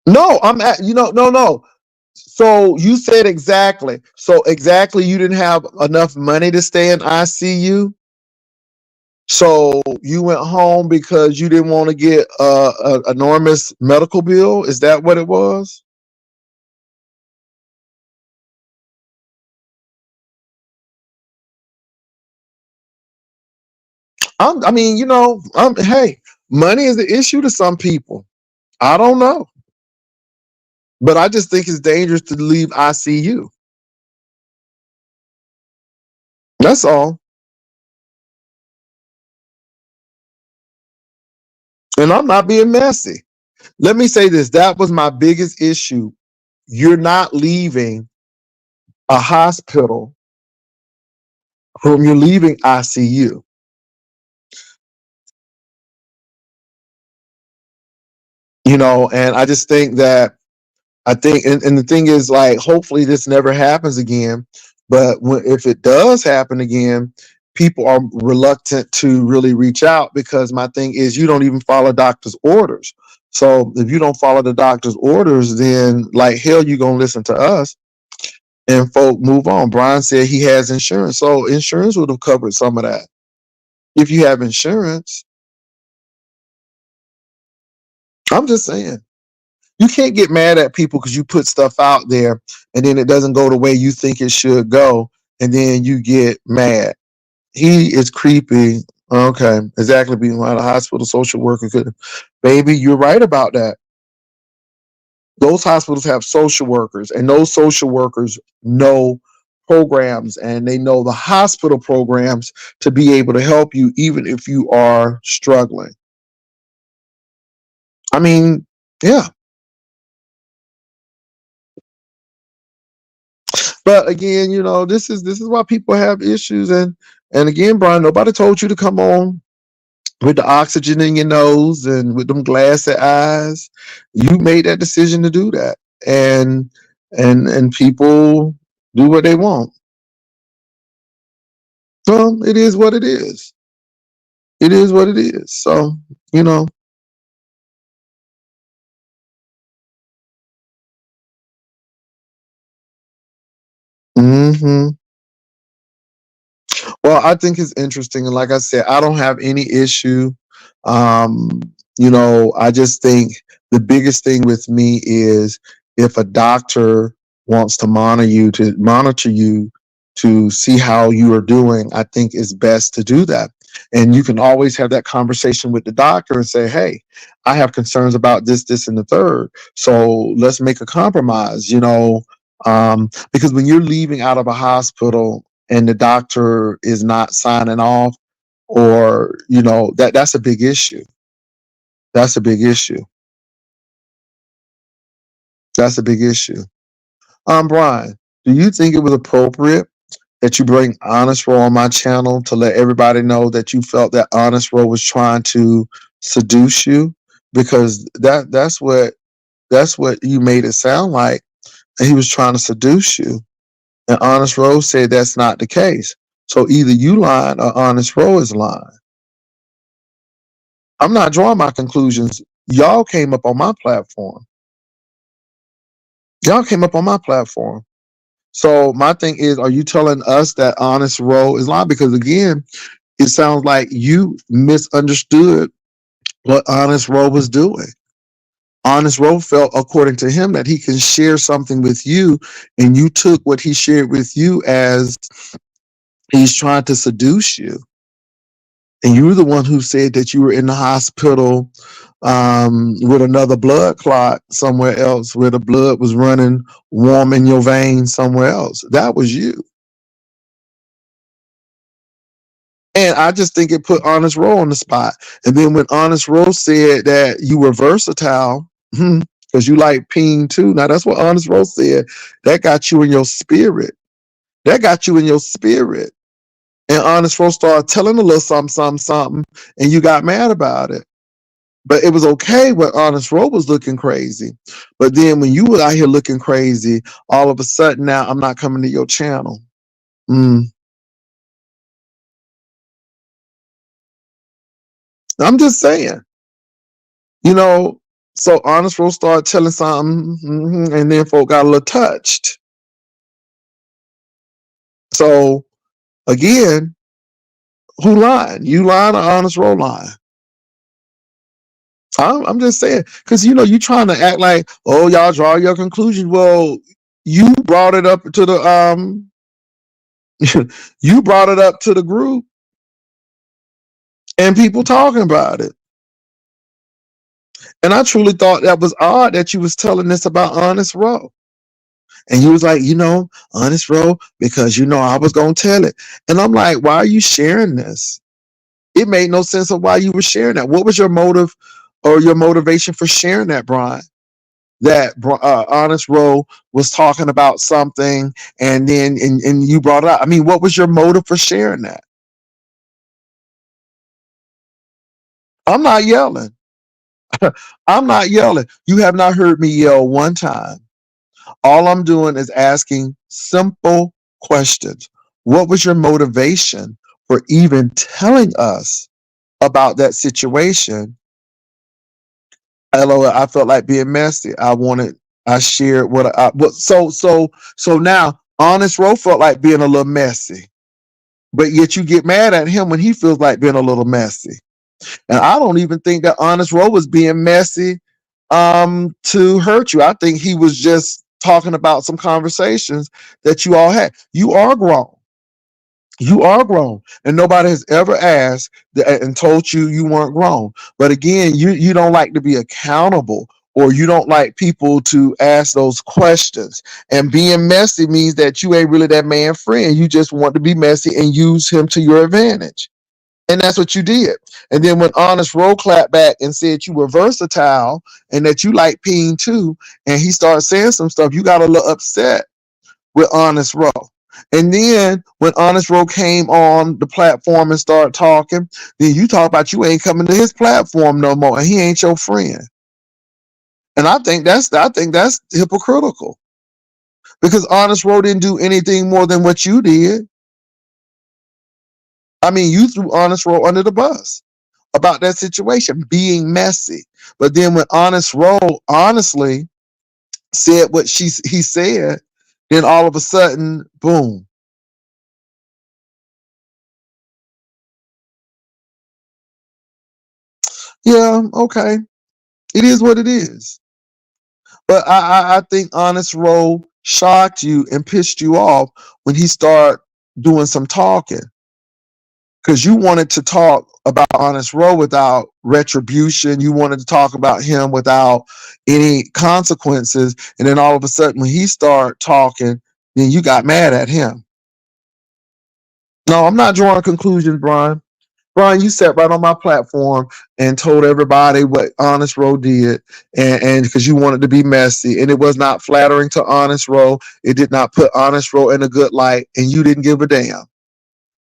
No, no. So you said exactly. So exactly, you didn't have enough money to stay in ICU. So you went home because you didn't want to get an enormous medical bill. Is that what it was? I mean, hey, money is the issue to some people. I don't know, but I just think it's dangerous to leave ICU. That's all. And I'm not being messy. Let me say this. That was my biggest issue. You're not leaving a hospital from you're leaving ICU. And I just think that and the thing is, like, hopefully this never happens again. But if it does happen again, people are reluctant to really reach out because my thing is you don't even follow doctor's orders. So if you don't follow the doctor's orders, then like hell, you're gonna listen to us and folk move on. Brian said he has insurance, so insurance would have covered some of that. If you have insurance, I'm just saying. You can't get mad at people because you put stuff out there and then it doesn't go the way you think it should go, and then you get mad. He is creepy. Okay, exactly. Being out of hospital, social worker could, baby, you're right about that. Those hospitals have social workers, and those social workers know programs and they know the hospital programs to be able to help you, even if you are struggling. I mean, yeah. But again, this is why people have issues. And again, Brian, nobody told you to come on with the oxygen in your nose and with them glassy eyes. You made that decision to do that, and people do what they want. So it is what it is. It is what it is. So you know. Hmm. Well, I think it's interesting, and like I said, I don't have any issue. Um, I just think the biggest thing with me is if a doctor wants to monitor you to see how you are doing. I think it's best to do that, and you can always have that conversation with the doctor and say, "Hey, I have concerns about this, this, and the third. So let's make a compromise." Because when you're leaving out of a hospital and the doctor is not signing off, or that's a big issue. That's a big issue. That's a big issue. Brian, do you think it was appropriate that you bring Honest Row on my channel to let everybody know that you felt that Honest Row was trying to seduce you? Because that's what you made it sound like. He was trying to seduce you. And Honest Row said that's not the case. So either you lying or Honest Row is lying. I'm not drawing my conclusions. Y'all came up on my platform. Y'all came up on my platform. So my thing is, are you telling us that Honest Row is lying? Because again, it sounds like you misunderstood what Honest Row was doing. Honest Row felt, according to him, that he can share something with you, and you took what he shared with you as he's trying to seduce you. And you were the one who said that you were in the hospital with another blood clot somewhere else, where the blood was running warm in your veins somewhere else. That was you. And I just think it put Honest Row on the spot. And then when Honest Row said that you were versatile, because you like peen too. Now that's what Honest Row said. That got you in your spirit. That got you in your spirit. And Honest Row started telling a little something, something, something, and you got mad about it. But it was okay when Honest Row was looking crazy. But then when you were out here looking crazy, all of a sudden now I'm not coming to your channel. Mm. I'm just saying, you know, so Honest Row started telling something, and then folk got a little touched. So again, who lying? You lying or Honest Row lying? I'm just saying, because you trying to act like, oh, y'all draw your conclusions. Well, you brought it up to the you brought it up to the group and people talking about it. And I truly thought that was odd that you was telling this about Honest Row. And you was like, Honest Row, because I was gonna tell it. And I'm like, why are you sharing this? It made no sense of why you were sharing that. What was your motive or your motivation for sharing that, Brian? That Honest Row was talking about something, and then and you brought it up. I mean, what was your motive for sharing that? I'm not yelling. I'm not yelling. You have not heard me yell one time. All I'm doing is asking simple questions. What was your motivation for even telling us about that situation? LOL, I felt like being messy. I shared so now Honest Row felt like being a little messy, but yet you get mad at him when he feels like being a little messy. And I don't even think that Honest Row was being messy to hurt you. I think he was just talking about some conversations that you all had. You are grown. You are grown, and nobody has ever asked and told you you weren't grown. But again, you don't like to be accountable or you don't like people to ask those questions. And being messy means that you ain't really that man friend. You just want to be messy and use him to your advantage. And that's what you did. And then when Honest Roll clapped back and said you were versatile and that you like peeing too, and he started saying some stuff, you got a little upset with Honest Roll. And then when Honest Roll came on the platform and started talking, then you talk about you ain't coming to his platform no more, and he ain't your friend. And I think that's hypocritical because Honest Roll didn't do anything more than what you did. I mean, you threw Honest Roll under the bus about that situation being messy. But then when Honest Roll honestly said what he said, then all of a sudden, boom. Yeah, okay. It is what it is. But I think Honest Roll shocked you and pissed you off when he started doing some talking. Because you wanted to talk about Honest Roll without retribution. You wanted to talk about him without any consequences. And then all of a sudden, when he started talking, then you got mad at him. No, I'm not drawing conclusions, Brian. Brian, you sat right on my platform and told everybody what Honest Roll did, and because you wanted to be messy, and it was not flattering to Honest Roll. It did not put Honest Roll in a good light, and you didn't give a damn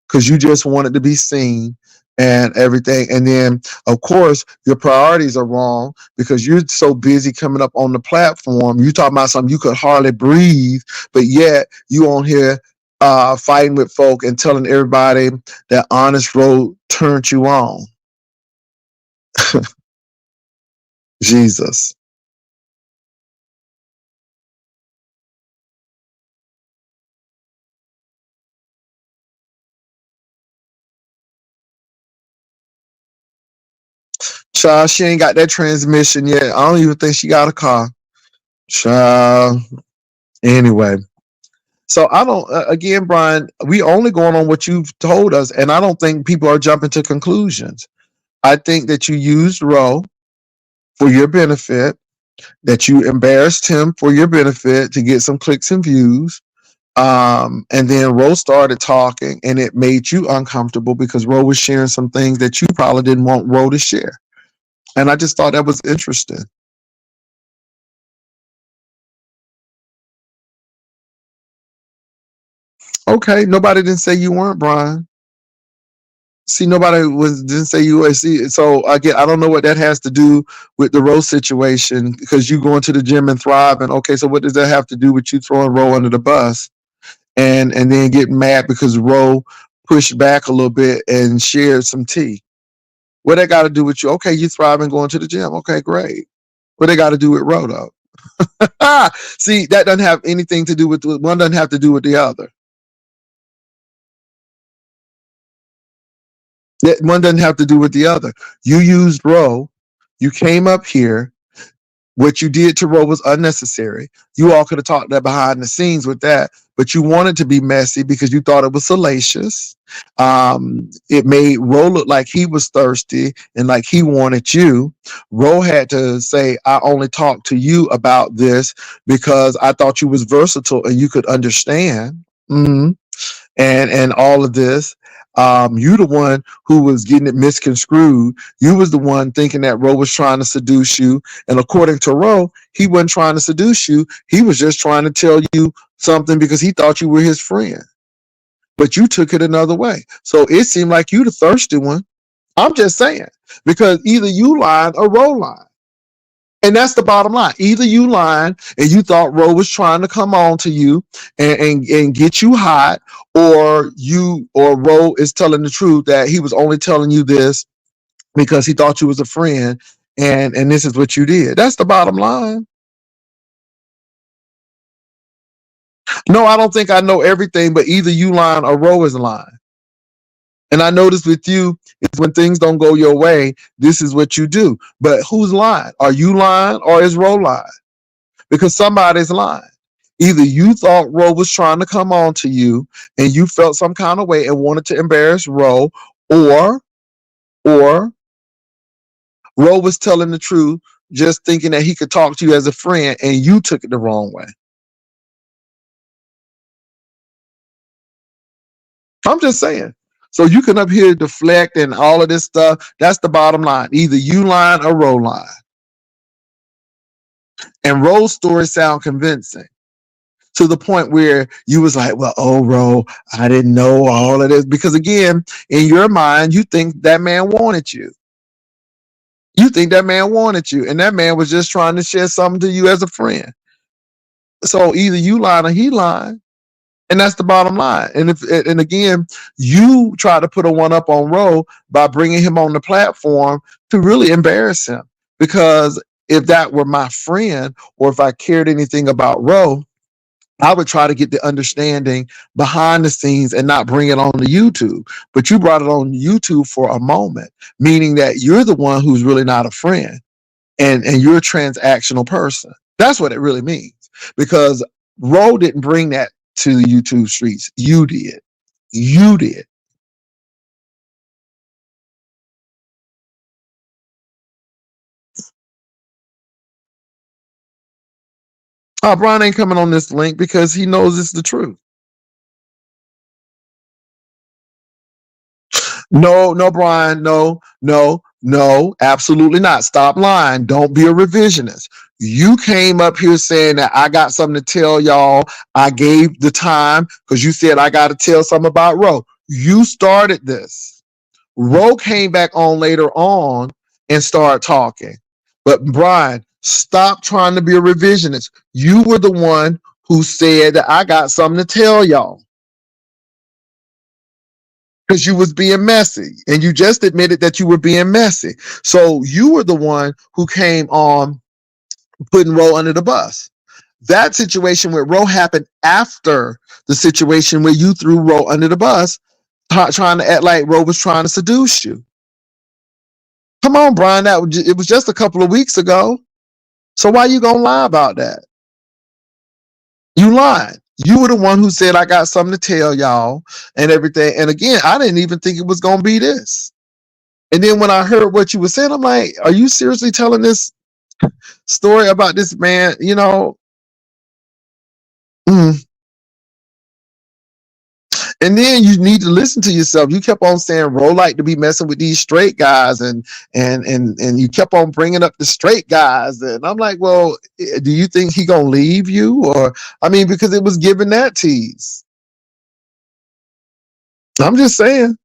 because you just wanted to be seen and everything. And then, of course, your priorities are wrong because you're so busy coming up on the platform. You talking about something you could hardly breathe, but yet you on here fighting with folk and telling everybody that Honest Road turned you on. Jesus. Child, she ain't got that transmission yet. I don't even think she got a car. Child. Anyway. So I don't. Again, Brian, we only going on what you've told us, and I don't think people are jumping to conclusions. I think that you used Roe for your benefit, that you embarrassed him for your benefit to get some clicks and views. And then Roe started talking, and it made you uncomfortable because Roe was sharing some things that you probably didn't want Roe to share. And I just thought that was interesting. Okay, nobody didn't say you weren't, Brian. See, nobody didn't say you were. See, so again, I don't know what that has to do with the Roe situation because you going to the gym and thriving. Okay, so what does that have to do with you throwing Roe under the bus and then getting mad because Roe pushed back a little bit and shared some tea? What that got to do with you? Okay, you thriving going to the gym. Okay, great. What they got to do with Roe though? See, that doesn't have anything to do with one. Doesn't have to do with the other. That one doesn't have to do with the other. You used Roe. You came up here. What you did to Roe was unnecessary. You all could have talked that behind the scenes with that, but you wanted to be messy because you thought it was salacious. It made Roe look like he was thirsty and like he wanted you. Roe had to say, I only talked to you about this because I thought you was versatile and you could understand. Mm-hmm. And all of this. You the one who was getting it misconstrued. You was the one thinking that Roe was trying to seduce you. And according to Roe, he wasn't trying to seduce you. He was just trying to tell you something because he thought you were his friend. But you took it another way. So it seemed like you the thirsty one. I'm just saying. Because either you lied or Roe lied. And that's the bottom line. Either you lying and you thought Roe was trying to come on to you and get you hot, or Roe is telling the truth that he was only telling you this because he thought you was a friend, and this is what you did. That's the bottom line. No, I don't think I know everything, but either you lying or Roe is lying. And I noticed with you is when things don't go your way, this is what you do. But who's lying? Are you lying or is Roe lying? Because somebody's lying. Either you thought Roe was trying to come on to you and you felt some kind of way and wanted to embarrass Roe, or or Roe was telling the truth just thinking that he could talk to you as a friend and you took it the wrong way. I'm just saying. So you can up here deflect and all of this stuff. That's the bottom line. Either you line or Ro line. And Ro's stories sound convincing to the point where you was like, well, oh, Ro, I didn't know all of this. Because again, in your mind, you think that man wanted you. You think that man wanted you. And that man was just trying to share something to you as a friend. So either you line or he line. And that's the bottom line. And again, you try to put a one up on Ro by bringing him on the platform to really embarrass him. Because if that were my friend, or if I cared anything about Ro, I would try to get the understanding behind the scenes and not bring it on to YouTube. But you brought it on YouTube for a moment, meaning that you're the one who's really not a friend, and you're a transactional person. That's what it really means. Because Ro didn't bring that to the YouTube streets. You did. You did. Brian ain't coming on this link because he knows it's the truth. No, Brian, no, absolutely not. Stop lying. Don't be a revisionist. You came up here saying that I got something to tell y'all. I gave the time because you said I got to tell something about Ro. You started this. Ro came back on later on and started talking. But Brian, stop trying to be a revisionist. You were the one who said that I got something to tell y'all. Because you was being messy, and you just admitted that you were being messy. So you were the one who came on putting Ro under the bus. That situation with Ro happened after the situation where you threw Ro under the bus, trying to act like Ro was trying to seduce you. Come on, Brian, it was just a couple of weeks ago. So why you gonna lie about that? You lied. You were the one who said I got something to tell y'all and everything. And again, I didn't even think it was gonna be this. And then when I heard what you were saying, I'm like, are you seriously telling this story about this man? Mm. And then you need to listen to yourself. You kept on saying Ro like to be messing with these straight guys, and you kept on bringing up the straight guys. And I'm like, well, do you think he gonna leave you? Or I mean, because it was giving that tease. I'm just saying.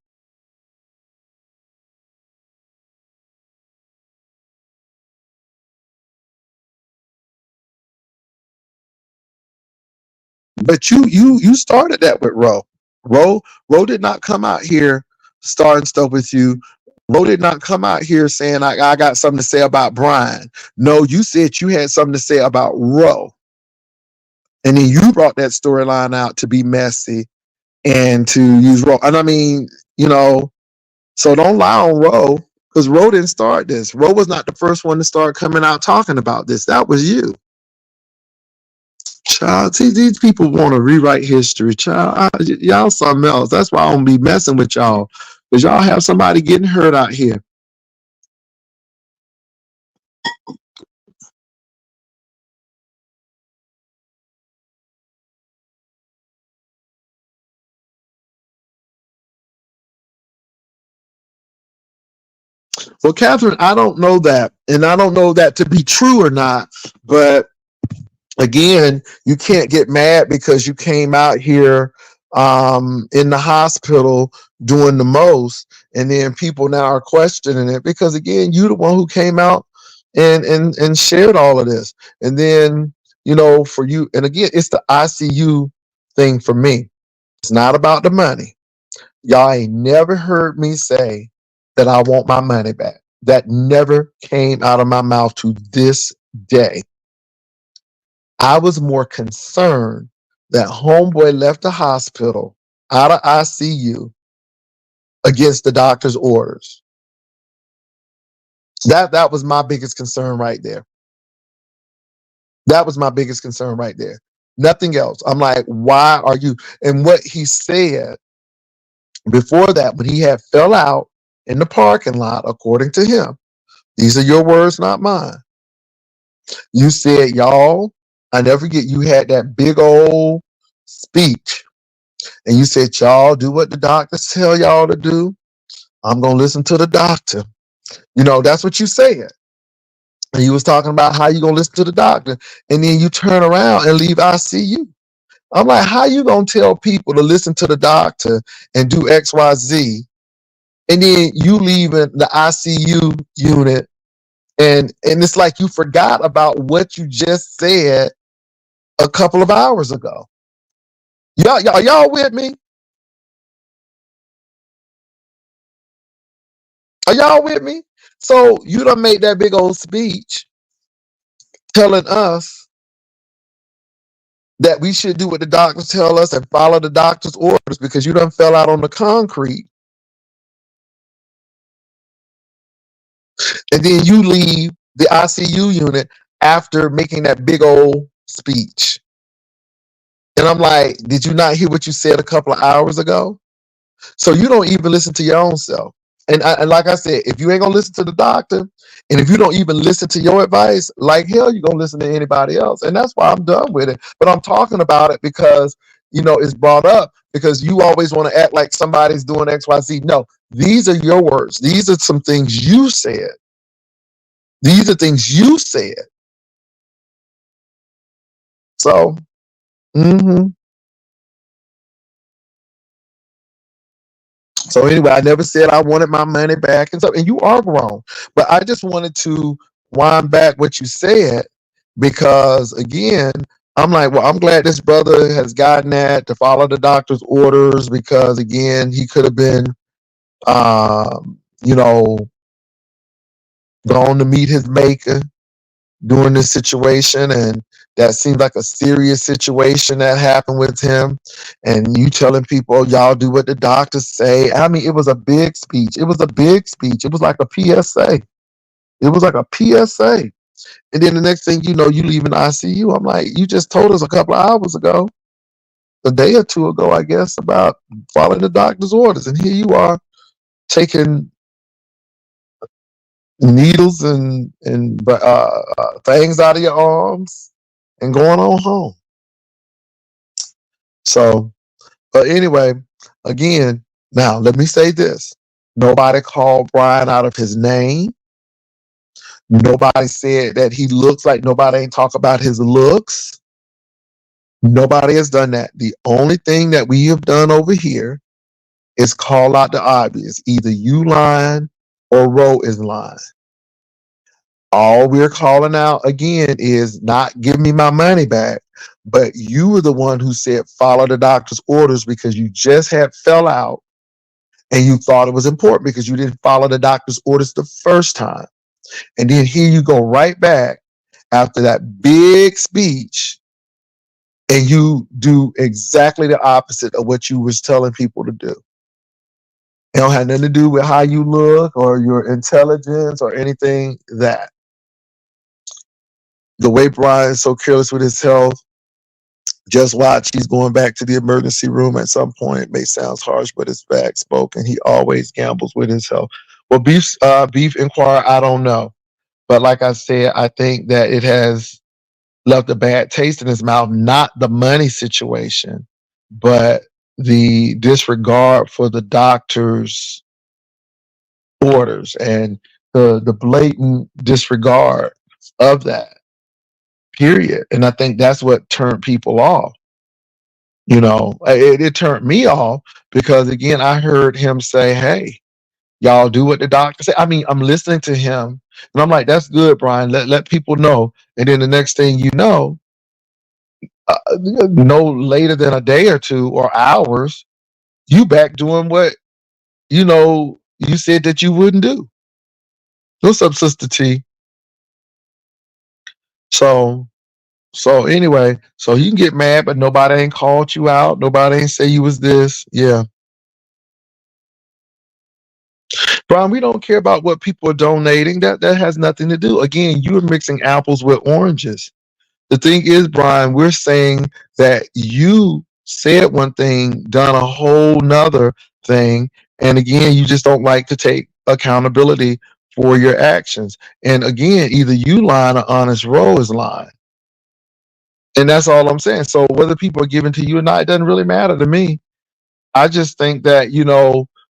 But you started that with Ro. Ro did not come out here starting stuff with you. Ro did not come out here saying I got something to say about Brian. No, you said you had something to say about Ro. And then you brought that storyline out to be messy and to use Ro. And I mean, so don't lie on Ro, because Ro didn't start this. Ro was not the first one to start coming out talking about this. That was you. Child, see, these people want to rewrite history. Child, y'all something else. That's why I don't be messing with y'all, because y'all have somebody getting hurt out here. Well, Catherine, I don't know that, and I don't know that to be true or not. But again, you can't get mad because you came out here in the hospital doing the most, and then people now are questioning it because again, you the one who came out and shared all of this, and then for you, and again, it's the ICU thing for me. It's not about the money. Y'all ain't never heard me say that I want my money back. That never came out of my mouth to this day. I was more concerned that homeboy left the hospital out of ICU against the doctor's orders. That was my biggest concern right there. That was my biggest concern right there. Nothing else. I'm like, why are you? And what he said before that, when he had fell out in the parking lot, according to him, these are your words, not mine. You said, y'all, I never forget, you had that big old speech, and you said, y'all do what the doctors tell y'all to do. I'm going to listen to the doctor. That's what you said. And you was talking about how you going to listen to the doctor. And then you turn around and leave ICU. I'm like, how you going to tell people to listen to the doctor and do X, Y, Z? And then you leaving the ICU unit, and it's like you forgot about what you just said a couple of hours ago. Y'all with me? Are y'all with me? So you done made that big old speech telling us that we should do what the doctors tell us and follow the doctor's orders because you done fell out on the concrete. And then you leave the ICU unit after making that big old speech. And I'm like, did you not hear what you said a couple of hours ago? So you don't even listen to your own self. And like I said, if you ain't gonna listen to the doctor, and if you don't even listen to your advice, like hell, you're gonna listen to anybody else. And that's why I'm done with it. But I'm talking about it because it's brought up because you always want to act like somebody's doing XYZ. No, these are your words. These are some things you said. These are things you said. So, mm-hmm. So anyway, I never said I wanted my money back and stuff. And you are wrong. But I just wanted to wind back what you said because again, I'm like, well, I'm glad this brother has gotten that to follow the doctor's orders because again, he could have been you know, gone to meet his maker during this situation, and that seemed like a serious situation that happened with him. And you telling people, oh, y'all do what the doctors say. I mean, it was a big speech. It was a big speech. It was like a PSA. It was like a PSA. And then the next thing you know, you leave in ICU. I'm like, you just told us a couple of hours ago, a day or two ago, I guess, about following the doctor's orders. And here you are taking needles and things out of your arms and going on home. So, but anyway, again, now let me say this. Nobody called Brian out of his name. Nobody said that he looks like, nobody ain't talk about his looks. Nobody has done that. The only thing that we have done over here is call out the obvious. Either you lying or Ro is lying. All we're calling out again is not give me my money back, but you were the one who said follow the doctor's orders because you just had fell out and you thought it was important because you didn't follow the doctor's orders the first time. And then here you go right back after that big speech and you do exactly the opposite of what you was telling people to do. It don't have nothing to do with how you look or your intelligence or anything that. The way Brian's so careless with his health, just watch, he's going back to the emergency room at some point. It may sound harsh, but it's fact spoken. He always gambles with his health. Well, Beef Inquirer, I don't know. But like I said, I think that it has left a bad taste in his mouth, not the money situation, but the disregard for the doctor's orders and the blatant disregard of that. Period. And I think that's what turned people off. It turned me off because again, I heard him say, hey, y'all do what the doctor say. I mean, I'm listening to him and I'm like, that's good, Brian. Let people know. And then the next thing you know, no later than a day or two or hours, you back doing what, you said that you wouldn't do. What's up, Sister T? So So anyway, so you can get mad, but nobody ain't called you out. Nobody ain't say you was this. Yeah. Brian, we don't care about what people are donating. That has nothing to do. Again, you're mixing apples with oranges. The thing is, Brian, we're saying that you said one thing, done a whole nother thing. And again, you just don't like to take accountability for your actions. And again, either you lying or honest Ro is lying. And that's all I'm saying. So whether people are giving to you or not, it doesn't really matter to me. I just think that,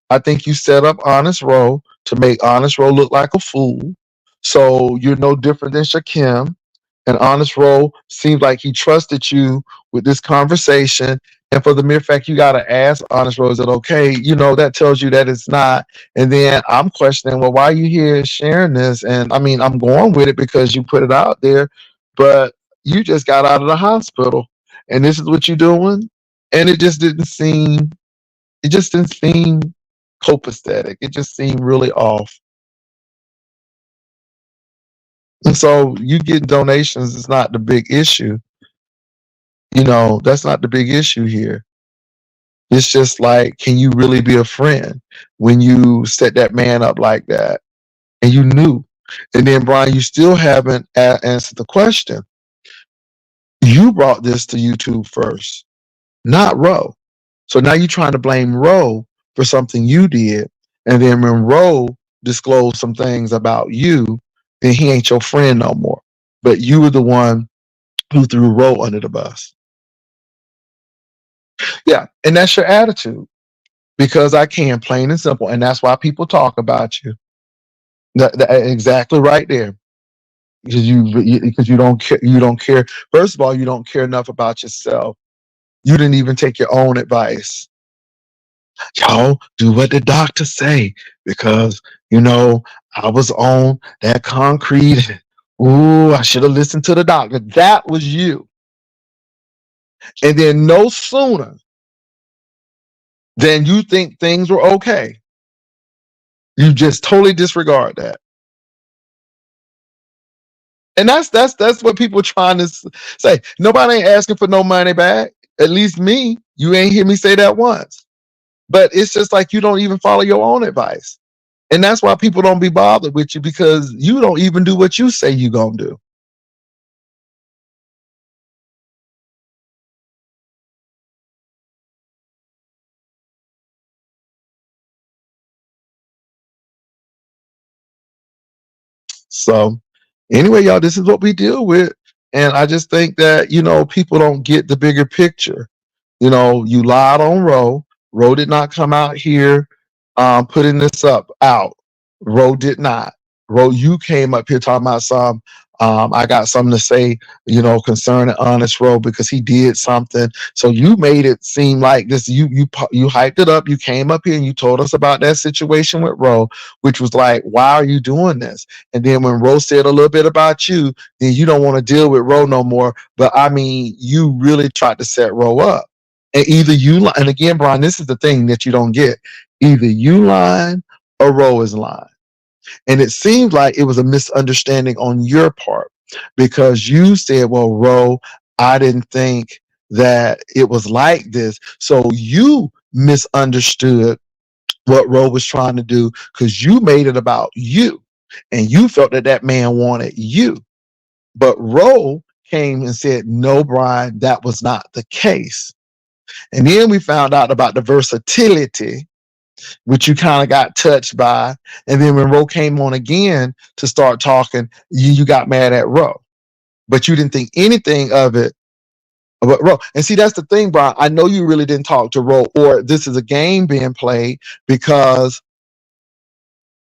I think you set up Honest Ro to make Honest Ro look like a fool. So you're no different than Shakim. And Honest Ro seems like he trusted you with this conversation. And for the mere fact you got to ask Honest Ro, is it okay? That tells you that it's not. And then I'm questioning, well, why are you here sharing this? And I mean, I'm going with it because you put it out there, but you just got out of the hospital and this is what you're doing. And it just didn't seem copacetic. It just seemed really off. And so you get donations is not the big issue. That's not the big issue here. It's just like, can you really be a friend when you set that man up like that? And you knew. And then, Brian, you still haven't answered the question. You brought this to YouTube first, not Ro. So now you're trying to blame Ro for something you did. And then when Ro disclosed some things about you, then he ain't your friend no more. But you were the one who threw Ro under the bus. Yeah. And that's your attitude. Because I can, plain and simple. And that's why people talk about you. That exactly right there. Because you don't care. You don't care. First of all, you don't care enough about yourself. You didn't even take your own advice. Y'all do what the doctor say because I was on that concrete. Ooh, I should have listened to the doctor. That was you. And then no sooner than you think things were okay, you just totally disregard that. And that's what people are trying to say. Nobody ain't asking for no money back. At least me. You ain't hear me say that once. But it's just like you don't even follow your own advice. And that's why people don't be bothered with you because you don't even do what you say you gonna do. So anyway, y'all, this is what we deal with. And I just think that, people don't get the bigger picture. You lied on Ro. Ro did not come out here putting this out. Ro did not. Ro, you came up here talking about some. I got something to say, concerning Honest Ro because he did something. So you made it seem like this. You hyped it up. You came up here and you told us about that situation with Ro, which was like, why are you doing this? And then when Ro said a little bit about you, then you don't want to deal with Ro no more. But I mean, you really tried to set Ro up. And either and again, Brian, this is the thing that you don't get. Either you lying or Ro is lying. And it seems like it was a misunderstanding on your part because you said, well, Ro, I didn't think that it was like this. So you misunderstood what Ro was trying to do because you made it about you and you felt that that man wanted you. But Ro came and said, no, Brian, that was not the case. And then we found out about the versatility, which you kind of got touched by. And then when Ro came on again to start talking, you got mad at Ro. But you didn't think anything of it about Ro. And see, that's the thing, Brian. I know you really didn't talk to Ro, or this is a game being played because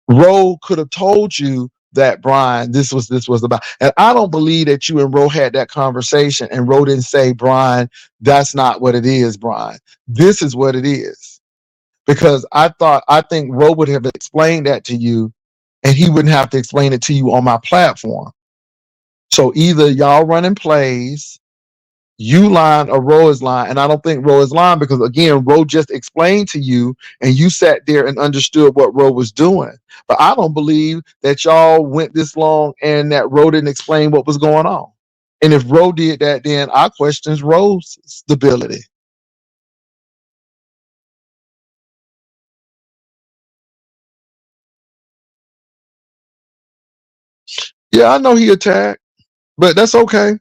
Ro could have told you that, Brian, this was about. And I don't believe that you and Ro had that conversation and Ro didn't say, Brian, that's not what it is, Brian. This is what it is. Because I think Ro would have explained that to you and he wouldn't have to explain it to you on my platform. So either y'all running plays, you lying or Ro is lying. And I don't think Ro is lying because again, Ro just explained to you and you sat there and understood what Ro was doing. But I don't believe that y'all went this long and that Ro didn't explain what was going on. And if Ro did that, then I questions Ro's stability. Yeah, I know he attacked, but that's okay.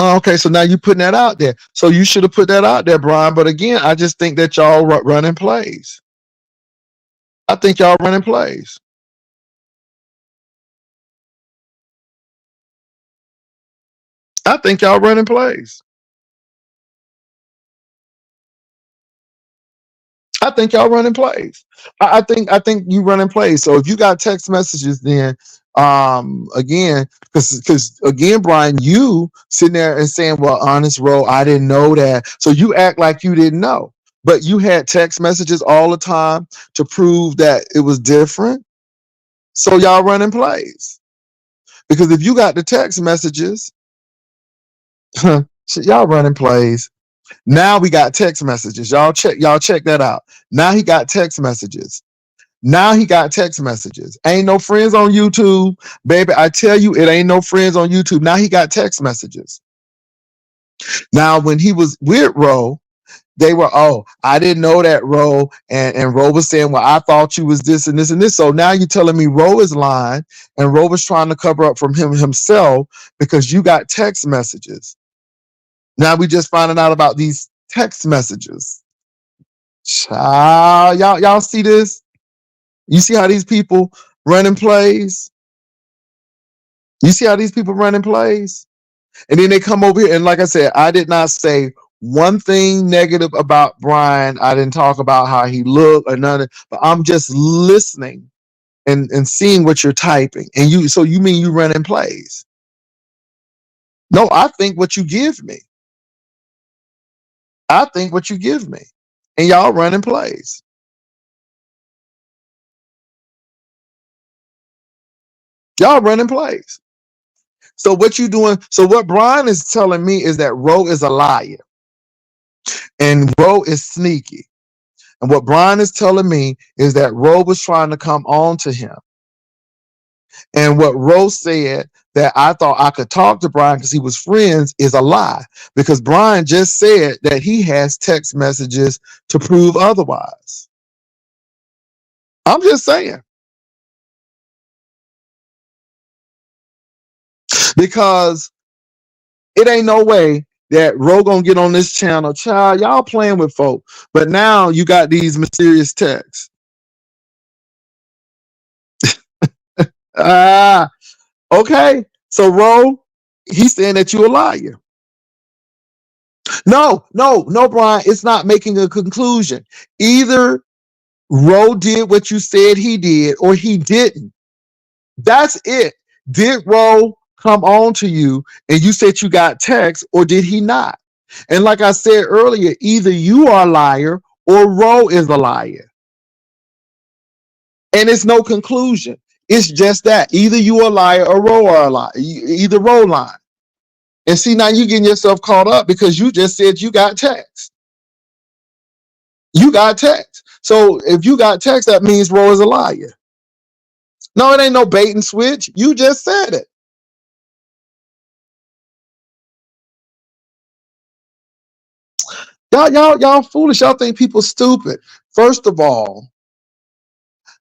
Oh, okay, so now you putting that out there. So you should have put that out there, Brian. But again, I just think that y'all running plays. I think y'all running plays. I think y'all running plays. I think y'all running plays. I think you running plays. So if you got text messages, then again, because again, Brian, you sitting there and saying, "Well, honest roll, I didn't know that." So you act like you didn't know, but you had text messages all the time to prove that it was different. So y'all running plays because if you got the text messages, y'all running plays. Now we got text messages. Y'all check that out. Now he got text messages. Now he got text messages. Ain't no friends on YouTube. Baby, I tell you, it ain't no friends on YouTube. Now he got text messages. Now, when he was with Ro, they were, oh, I didn't know that, Ro. And Ro was saying, well, I thought you was this and this and this. So now you're telling me Ro is lying and Ro was trying to cover up from him himself because you got text messages. Now we just finding out about these text messages. Child, y'all see this? You see how these people running plays? You see how these people running plays? And then they come over here and like I said, I did not say one thing negative about Brian. I didn't talk about how he looked or none of it, but I'm just listening and seeing what you're typing. And you mean you running plays? No, I think what you give me. I think what you give me. And y'all running plays. Y'all running plays. So what you doing? So what Brian is telling me is that Ro is a liar and Ro is sneaky. And what Brian is telling me is that Ro was trying to come on to him. And what Ro said that I thought I could talk to Brian because he was friends is a lie. Because Brian just said that he has text messages to prove otherwise. I'm just saying. Because it ain't no way that Ro gonna get on this channel. Child, y'all playing with folk. But now you got these mysterious texts. Ah, okay. So Ro, he's saying that you're a liar. No, Brian, it's not making a conclusion. Either Ro did what you said he did, or he didn't. That's it. Did Ro come on to you and you said you got text, or did he not? And like I said earlier, either you are a liar or Ro is a liar. And it's no conclusion. It's just that. Either you are a liar or Ro are a liar. Either Ro lying. And see, now you getting yourself caught up because you just said you got text. You got text. So if you got text, that means Ro is a liar. No, it ain't no bait and switch. You just said it. Y'all foolish. Y'all think people stupid. First of all,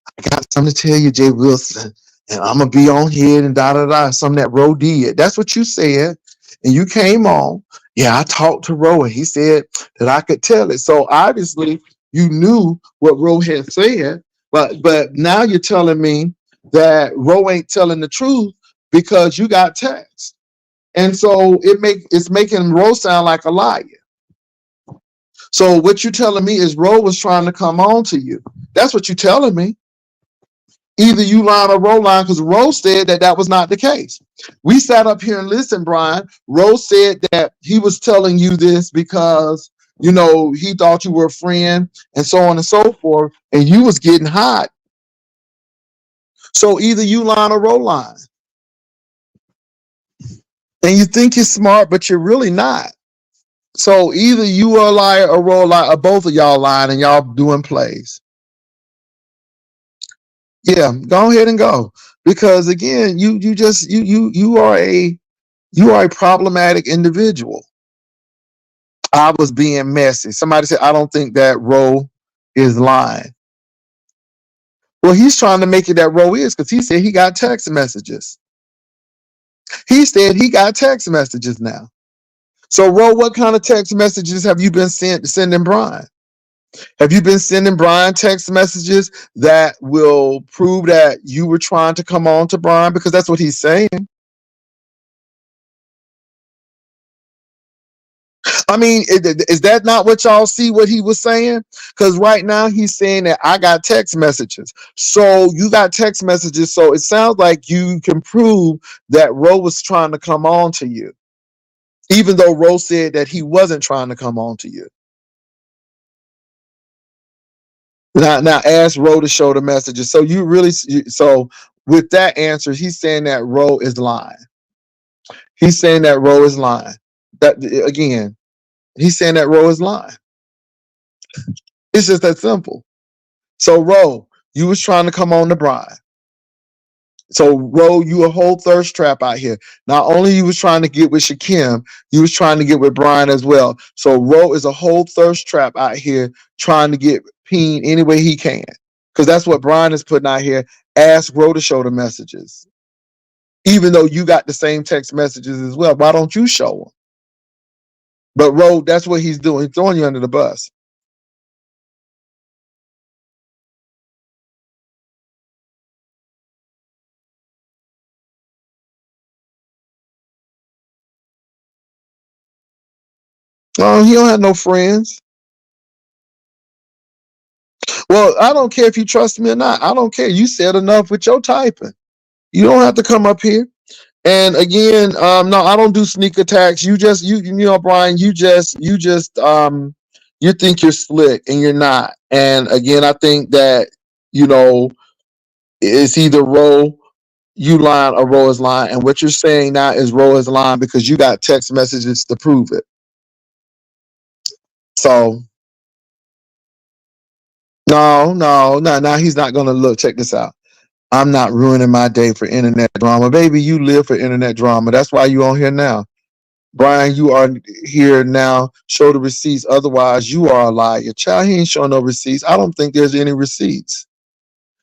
I got something to tell you, Jay Wilson, and I'm gonna be on here and da da da. Something that Ro did. That's what you said, and you came on. Yeah, I talked to Ro, and he said that I could tell it. So obviously, you knew what Ro had said, but now you're telling me that Ro ain't telling the truth because you got text, and so it's making Ro sound like a liar. So what you telling me is Ro was trying to come on to you. That's what you telling me. Either you lying or Ro lying, because Ro said that that was not the case. We sat up here and listened, Brian. Ro said that he was telling you this because, he thought you were a friend and so on and so forth, and you was getting hot. So either you lying or Ro lying. And you think you're smart, but you're really not. So either you are a liar or Ro a liar, or both of y'all lying and y'all doing plays. Yeah, go ahead and go. Because again, you are a problematic individual. I was being messy. Somebody said, I don't think that Ro is lying. Well, he's trying to make it that Ro is, because he said he got text messages. He said he got text messages now. So, Ro, what kind of text messages have you been sending Brian? Have you been sending Brian text messages that will prove that you were trying to come on to Brian? Because that's what he's saying. I mean, is that not what y'all see what he was saying? Because right now he's saying that I got text messages. So you got text messages. So it sounds like you can prove that Ro was trying to come on to you, even though Ro said that he wasn't trying to come on to you. Now ask Ro to show the messages. So you really, so with that answer, he's saying that Ro is lying. He's saying that Ro is lying. That again, he's saying that Ro is lying. It's just that simple. So Ro, you was trying to come on to Brian. So Ro, you a whole thirst trap out here. Not only you was trying to get with Shakim, you was trying to get with Brian as well. So Ro is a whole thirst trap out here trying to get Peen any way he can. Because that's what Brian is putting out here. Ask Ro to show the messages. Even though you got the same text messages as well. Why don't you show them? But Ro, that's what he's doing. He's throwing you under the bus. Oh, he don't have no friends. Well, I don't care if you trust me or not. I don't care. You said enough with your typing. You don't have to come up here. And again, no, I don't do sneak attacks. You know, Brian, you think you're slick and you're not. And again, I think that, you know, it's either Ro, you lying or Ro is lying. And what you're saying now is Ro is lying because you got text messages to prove it. So no. Now he's not gonna look. Check this out. I'm not ruining my day for internet drama. Baby, you live for internet drama. That's why you on here now. Brian, you are here now. Show the receipts. Otherwise, you are a liar. Child, he ain't showing no receipts. I don't think there's any receipts.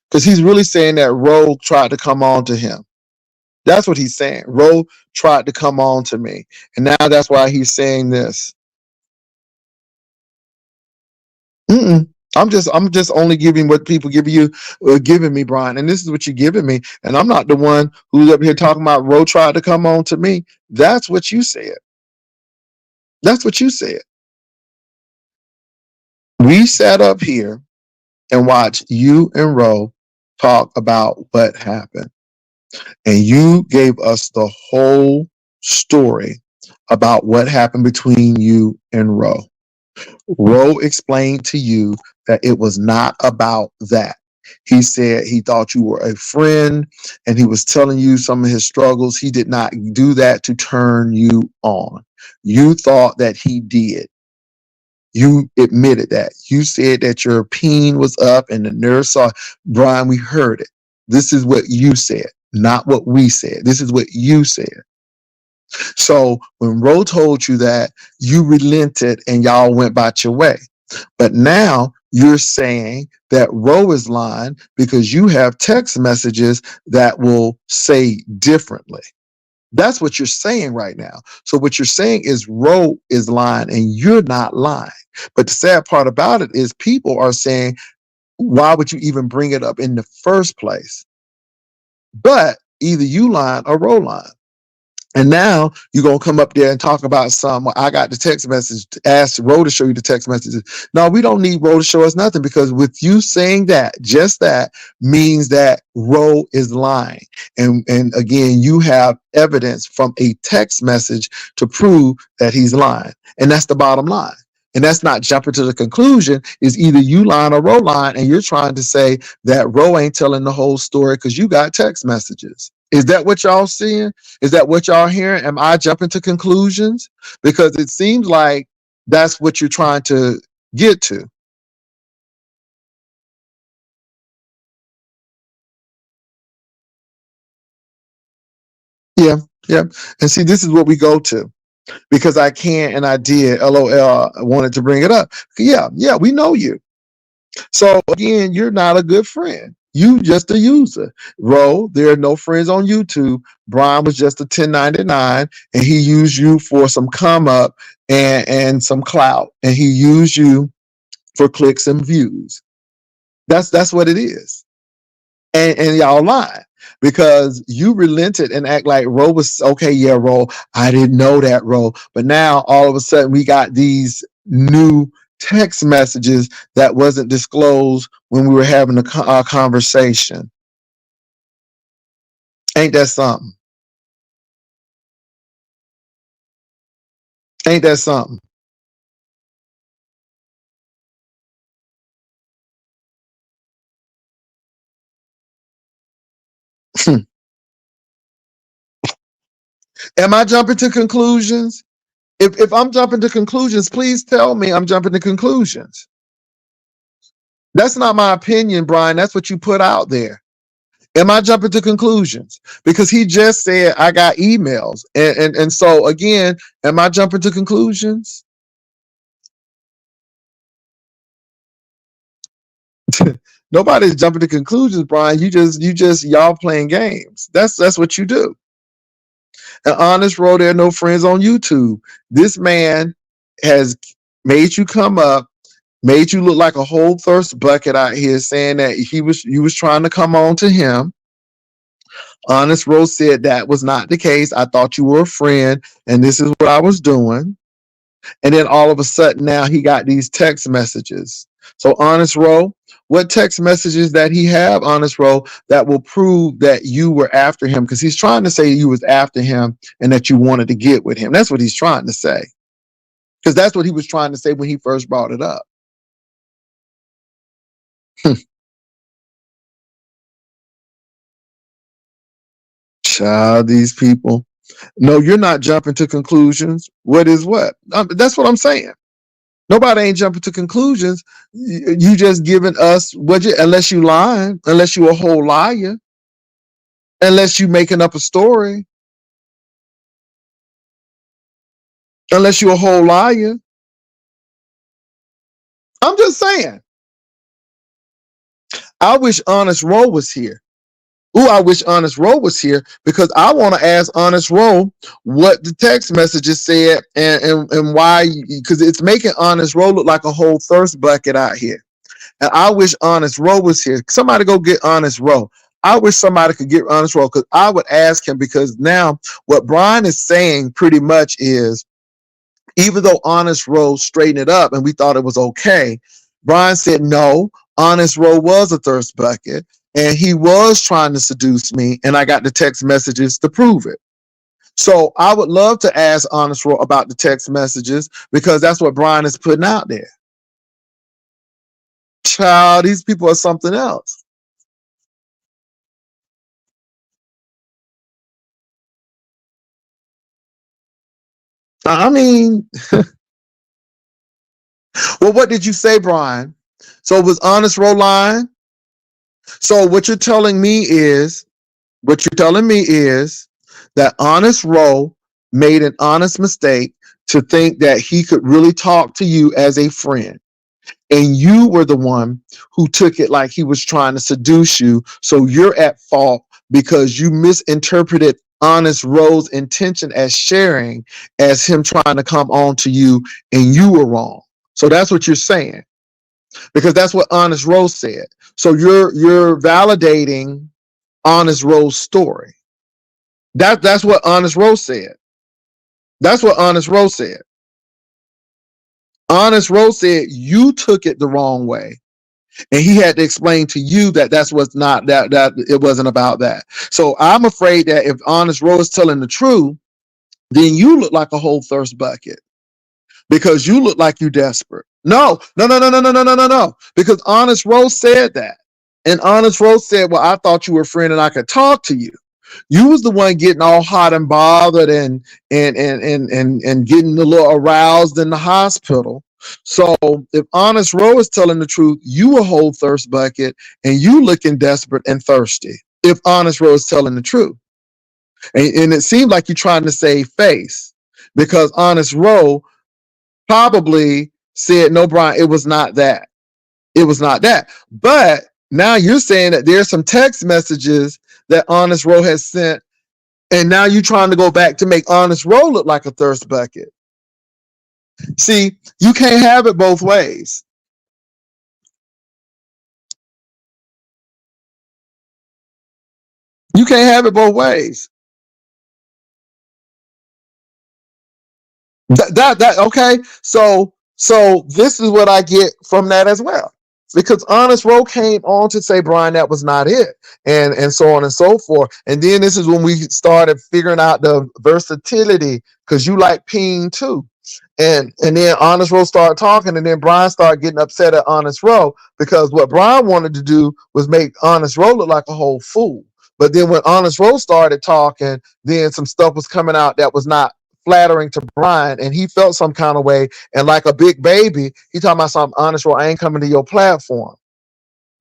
Because he's really saying that Ro tried to come on to him. That's what he's saying. Ro tried to come on to me. And now that's why he's saying this. Mm-mm. I'm just only giving what people give you, giving me, Brian. And this is what you're giving me. And I'm not the one who's up here talking about Ro tried to come on to me. That's what you said. That's what you said. We sat up here and watched you and Ro talk about what happened. And you gave us the whole story about what happened between you and Ro. Ro explained to you that it was not about that. He said he thought you were a friend and he was telling you some of his struggles. He did not do that to turn you on. You thought that he did. You admitted that. You said that your peen was up and the nurse saw. Brian, we heard it. This is what you said, not what we said. This is what you said. So when Ro told you that, you relented and y'all went about your way. But now you're saying that Ro is lying because you have text messages that will say differently. That's what you're saying right now. So what you're saying is Ro is lying and you're not lying. But the sad part about it is people are saying, why would you even bring it up in the first place? But either you lying or Ro lying. And now you're going to come up there and talk about some. I got the text message, ask Ro to show you the text messages. No, we don't need Ro to show us nothing because with you saying that, just that means that Ro is lying. And again, you have evidence from a text message to prove that he's lying. And that's the bottom line. And that's not jumping to the conclusion. Is either you lying or Ro lying, and you're trying to say that Ro ain't telling the whole story because you got text messages. Is that what y'all seeing? Is that what y'all hearing? Am I jumping to conclusions? Because it seems like that's what you're trying to get to. Yeah, yeah. And see, this is what we go to because I can and I did. LOL. I wanted to bring it up. Yeah, we know you. So again, you're not a good friend. You just a user. Ro, there are no friends on YouTube. Brian was just a 1099 and he used you for some come up and some clout. And he used you for clicks and views. That's what it is. And y'all lying because you relented and act like Ro was okay. Yeah, Ro, I didn't know that, Ro. But now all of a sudden we got these new text messages that wasn't disclosed when we were having a conversation. Ain't that something? Ain't that something? Am I jumping to conclusions? If I'm jumping to conclusions, please tell me I'm jumping to conclusions. That's not my opinion, Brian. That's what you put out there. Am I jumping to conclusions? Because he just said I got emails. And so again, am I jumping to conclusions? Nobody's jumping to conclusions, Brian. You just y'all playing games. That's what you do. An honest road, there are no friends on YouTube. This man has made you come up, made you look like a whole thirst bucket out here, saying that you was trying to come on to him. Honest Rose said that was not the case. I thought you were a friend, and this is what I was doing. And then all of a sudden now he got these text messages. So Honest Row, what text messages that he have, Honest Row, that will prove that you were after him? Because he's trying to say you was after him and that you wanted to get with him. That's what he's trying to say. Because that's what he was trying to say when he first brought it up. Child, these people. No, you're not jumping to conclusions. What is what? That's what I'm saying. Nobody ain't jumping to conclusions. You just giving us what you, unless you lying, unless you a whole liar, unless you making up a story, unless you a whole liar. I'm just saying. I wish Honest Row was here. Ooh, I wish Honest Row was here because I want to ask Honest Row what the text messages said and why, because it's making Honest Row look like a whole thirst bucket out here. And I wish Honest Row was here. Somebody go get Honest Row. I wish somebody could get Honest Row because I would ask him, because now what Brian is saying pretty much is, even though Honest Row straightened it up and we thought it was okay, Brian said no, Honest Row was a thirst bucket and he was trying to seduce me, and I got the text messages to prove it. So I would love to ask Honest Row about the text messages because that's what Brian is putting out there. Child, these people are something else. I mean, well, what did you say, Brian? So was Honest Row lying? So what you're telling me is that Honest Row made an honest mistake to think that he could really talk to you as a friend. And you were the one who took it like he was trying to seduce you. So you're at fault because you misinterpreted Honest Row's intention as sharing as him trying to come on to you, and you were wrong. So that's what you're saying, because that's what Honest Rose said. So you're validating Honest Rose's story. That's what Honest Rose said. That's what Honest Rose said. Honest Rose said you took it the wrong way, and he had to explain to you that that's what's not that it wasn't about that. So I'm afraid that if Honest Rose is telling the truth, then you look like a whole thirst bucket because you look like you desperate. No, no, no, no, no, no, no, no, no, no. Because Honest Rose said that. And Honest Rose said, well, I thought you were a friend and I could talk to you. You was the one getting all hot and bothered and getting a little aroused in the hospital. So if Honest Rose is telling the truth, you a whole thirst bucket and you looking desperate and thirsty. If Honest Rose is telling the truth. And it seemed like you're trying to save face because Honest Rose probably said, no, Brian, it was not that. It was not that. But Now you're saying that there's some text messages that Honest Row has sent, and now you're trying to go back to make Honest Row look like a thirst bucket. See, you can't have it both ways. You can't have it both ways. That okay. So this is what I get from that as well. Because Honest Row came on to say, Brian, that was not it, and so on and so forth. And then this is when we started figuring out the versatility, because you like Ping too. And then Honest Row started talking, and then Brian started getting upset at Honest Row, because what Brian wanted to do was make Honest Row look like a whole fool. But then when Honest Row started talking, then some stuff was coming out that was not flattering to Brian, and he felt some kind of way. And like a big baby, he talking about something. Honest Row, I ain't coming to your platform.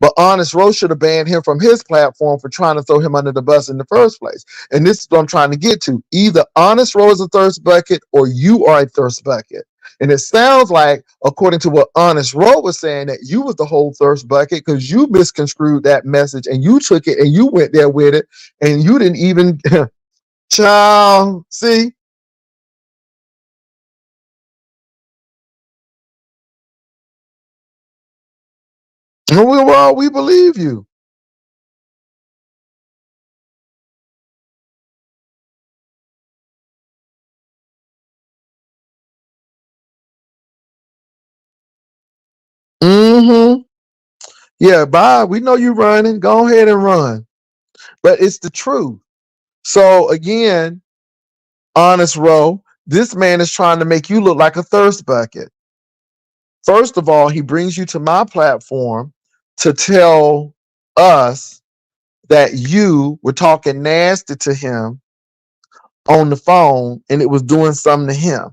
But Honest Row should have banned him from his platform for trying to throw him under the bus in the first place. And this is what I'm trying to get to. Either Honest Row is a thirst bucket, or you are a thirst bucket. And it sounds like, according to what Honest Row was saying, that you was the whole thirst bucket, because you misconstrued that message and you took it and you went there with it, and you didn't even child. See, well, we believe you. Mm-hmm. Yeah, bye. We know you running. Go ahead and run. But it's the truth. So again, Honest Row, this man is trying to make you look like a thirst bucket. First of all, he brings you to my platform to tell us that you were talking nasty to him on the phone and it was doing something to him.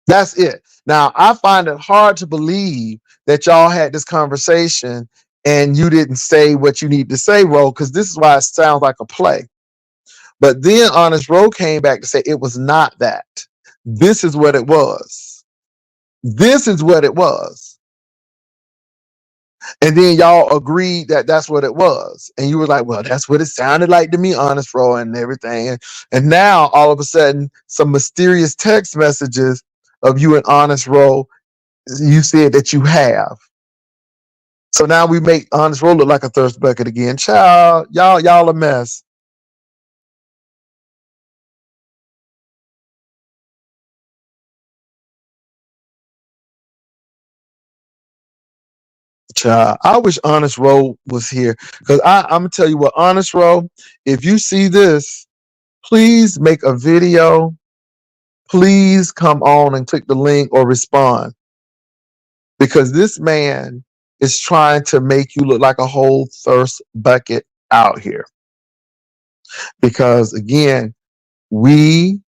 That's it. Now, I find it hard to believe that y'all had this conversation and you didn't say what you need to say, Ro, because this is why it sounds like a play. But then Honest Row came back to say it was not that. This is what it was. This is what it was. And then y'all agreed that that's what it was. And you were like, well, that's what it sounded like to me, Honest Row, and everything. And now all of a sudden, some mysterious text messages of you and Honest Row, you said that you have. So now we make Honest Row look like a thirst bucket again. Child, y'all a mess. Child, I wish Honest Row was here, because I'm gonna tell you what, Honest Row, if you see this, please make a video. Please come on and click the link or respond, because this man is trying to make you look like a whole thirst bucket out here. Because again, we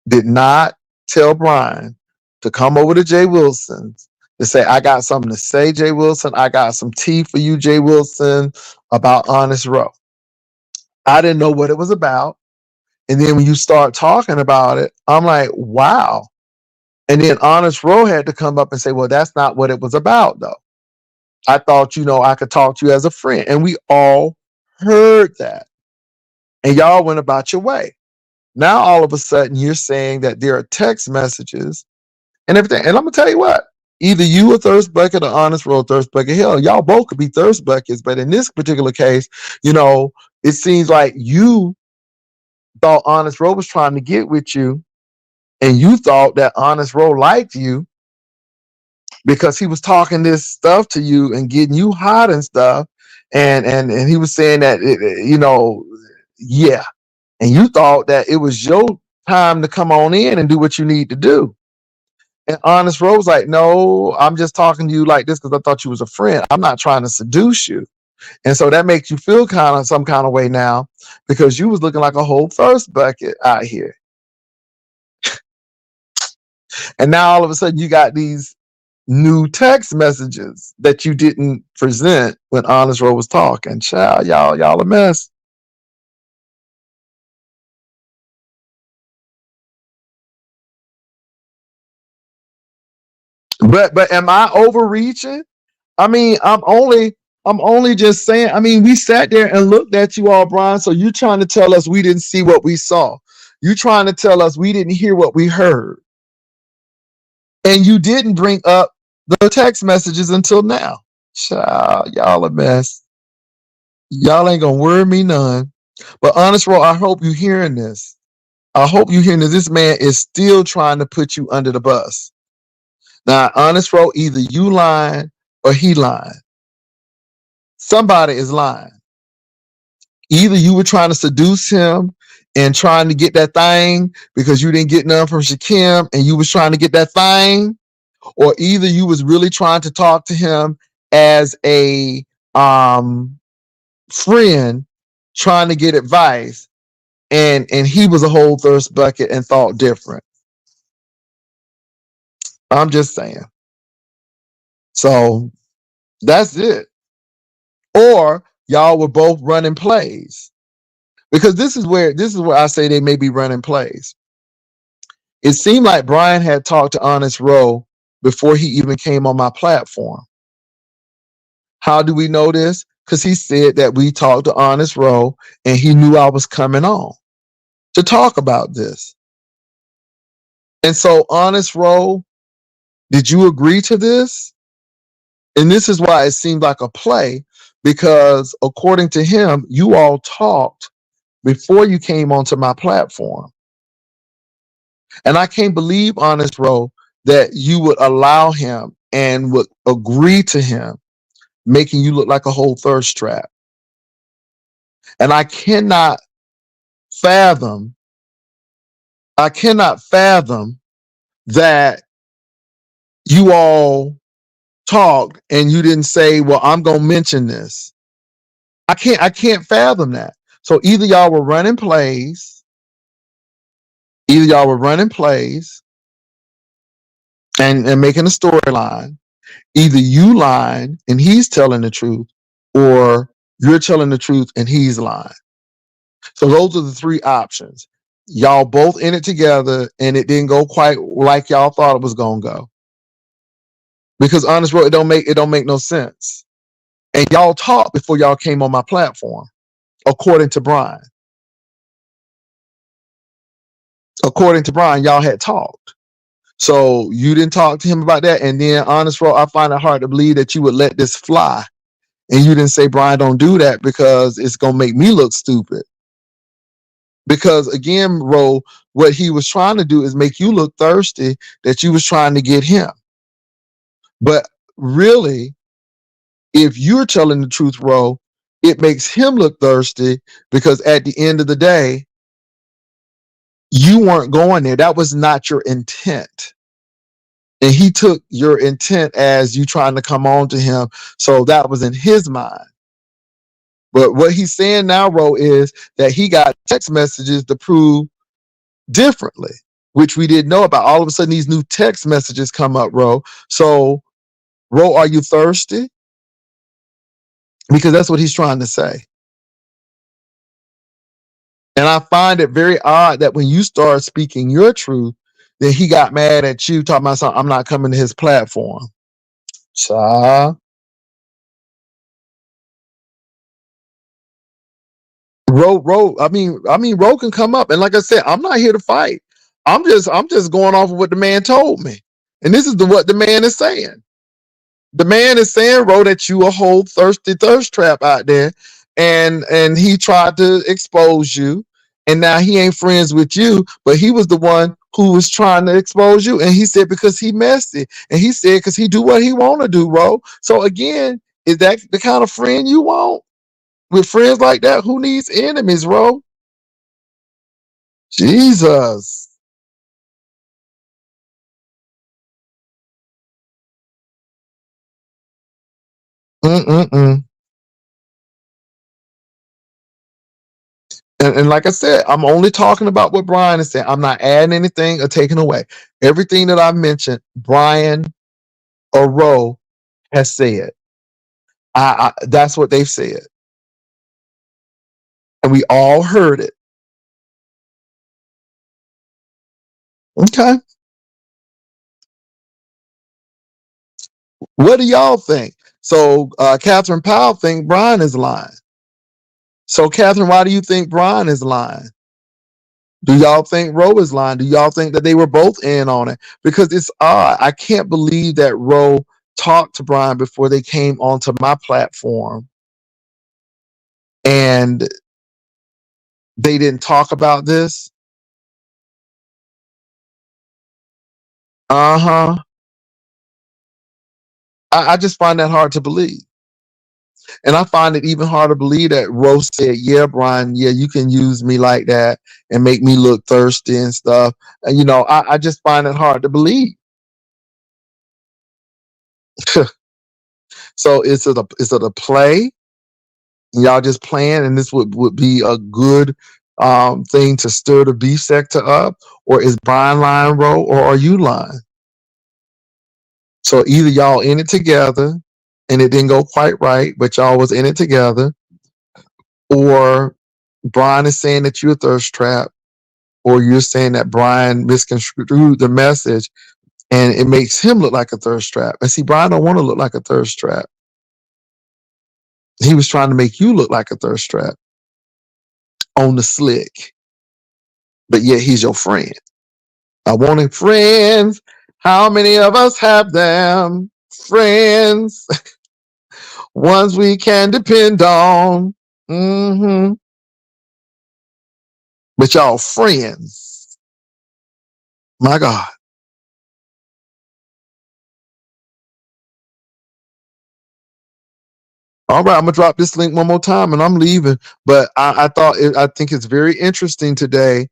did not tell Brian to come over to Jay Wilson's to say, I got something to say, Jay Wilson. I got some tea for you, Jay Wilson, about Honest Row. I didn't know what it was about. And then when you start talking about it, I'm like, wow. And then Honest Row had to come up and say, well, that's not what it was about, though. I thought, I could talk to you as a friend. And we all heard that. And y'all went about your way. Now, all of a sudden, you're saying that there are text messages and everything. And I'm going to tell you what, either you a thirst bucket or Honest Row thirst bucket. Hell, y'all both could be thirst buckets. But in this particular case, it seems like you thought Honest Row was trying to get with you, and you thought that Honest Row liked you because he was talking this stuff to you and getting you hot and stuff. And he was saying that, yeah. And you thought that it was your time to come on in and do what you need to do. And Honest Row was like, no, I'm just talking to you like this because I thought you was a friend. I'm not trying to seduce you. And so that makes you feel kind of some kind of way now, because you was looking like a whole thirst bucket out here. And now all of a sudden you got these new text messages that you didn't present when Honest Row was talking. Child, y'all a mess. But am I overreaching? I mean, I'm only just saying. I mean, we sat there and looked at you all, Brian. So you trying to tell us we didn't see what we saw? You trying to tell us we didn't hear what we heard? And you didn't bring up the text messages until now. Child, y'all a mess. Y'all ain't gonna worry me none. But honest, bro, I hope you hearing this. I hope you hearing this. This man is still trying to put you under the bus. Now, honest, bro, either you lying or he lying. Somebody is lying. Either you were trying to seduce him and trying to get that thing because you didn't get none from Shakim and you was trying to get that thing, or either you was really trying to talk to him as a friend trying to get advice, and he was a whole thirst bucket and thought different. I'm just saying. So that's it. Or y'all were both running plays. Because this is where I say they may be running plays. It seemed like Brian had talked to Honest Rowe before he even came on my platform. How do we know this? Because he said that we talked to Honest Rowe and he knew I was coming on to talk about this. And so, Honest Rowe, did you agree to this? And this is why it seemed like a play, because according to him, you all talked before you came onto my platform. And I can't believe, Honest Rowe, that you would allow him and would agree to him making you look like a whole thirst trap. And fathom, I cannot fathom that you all talked and you didn't say, well, I'm gonna mention this. I can't fathom that. So either y'all were running plays, and making a storyline. Either you lying and he's telling the truth, or you're telling the truth and he's lying. So those are the three options. Y'all both in it together and it didn't go quite like y'all thought it was gonna go. Because honest, bro, it don't make no sense. And y'all talked before y'all came on my platform, according to Brian. According to Brian, y'all had talked. So you didn't talk to him about that. And then honest, bro, I find it hard to believe that you would let this fly. And you didn't say, Brian, don't do that because it's gonna make me look stupid. Because again, Ro, what he was trying to do is make you look thirsty that you was trying to get him. But really, if you're telling the truth, Ro, it makes him look thirsty because at the end of the day, you weren't going there. That was not your intent. And he took your intent as you trying to come on to him. So that was in his mind. But what he's saying now, Ro, is that he got text messages to prove differently, which we didn't know about. All of a sudden, these new text messages come up, Ro. So, Ro, are you thirsty? Because that's what he's trying to say. And I find it very odd that when you start speaking your truth, then he got mad at you, talking about something, I'm not coming to his platform. Child. Ro can come up. And like I said, I'm not here to fight. I'm just going off of what the man told me. And this is what the man is saying. The man is saying, Ro, that you a whole thirsty thirst trap out there. And he tried to expose you. And now he ain't friends with you, but he was the one who was trying to expose you. And he said, because he messy. And he said, because he do what he want to do, Ro. So again, is that the kind of friend you want? With friends like that, who needs enemies, Ro? Jesus. Mm-mm-mm. And like I said, I'm only talking about what Brian is saying. I'm not adding anything or taking away. Everything that I mentioned, Brian or Ro has said. That's what they've said. And we all heard it. Okay. What do y'all think? So Catherine Powell think Brian is lying. So Catherine, why do you think Brian is lying? Do y'all think Roe is lying? Do y'all think that they were both in on it? Because it's odd. I can't believe that Roe talked to Brian before they came onto my platform and they didn't talk about this. Uh-huh. I just find that hard to believe. And I find it even harder to believe that Roe said, yeah, Brian, yeah, you can use me like that and make me look thirsty and stuff. And, I just find it hard to believe. So is it a play? Y'all just playing, and this would be a good thing to stir the beef sector up? Or is Brian lying, Roe, or are you lying? So either y'all in it together and it didn't go quite right, but y'all was in it together, or Brian is saying that you're a thirst trap, or you're saying that Brian misconstrued the message and it makes him look like a thirst trap. And see, Brian don't want to look like a thirst trap. He was trying to make you look like a thirst trap on the slick, but yet he's your friend. I wanted friends. How many of us have them? Friends, ones we can depend on. Mm-hmm. But y'all friends. My God. All right, I'm gonna drop this link one more time and I'm leaving. But I think it's very interesting today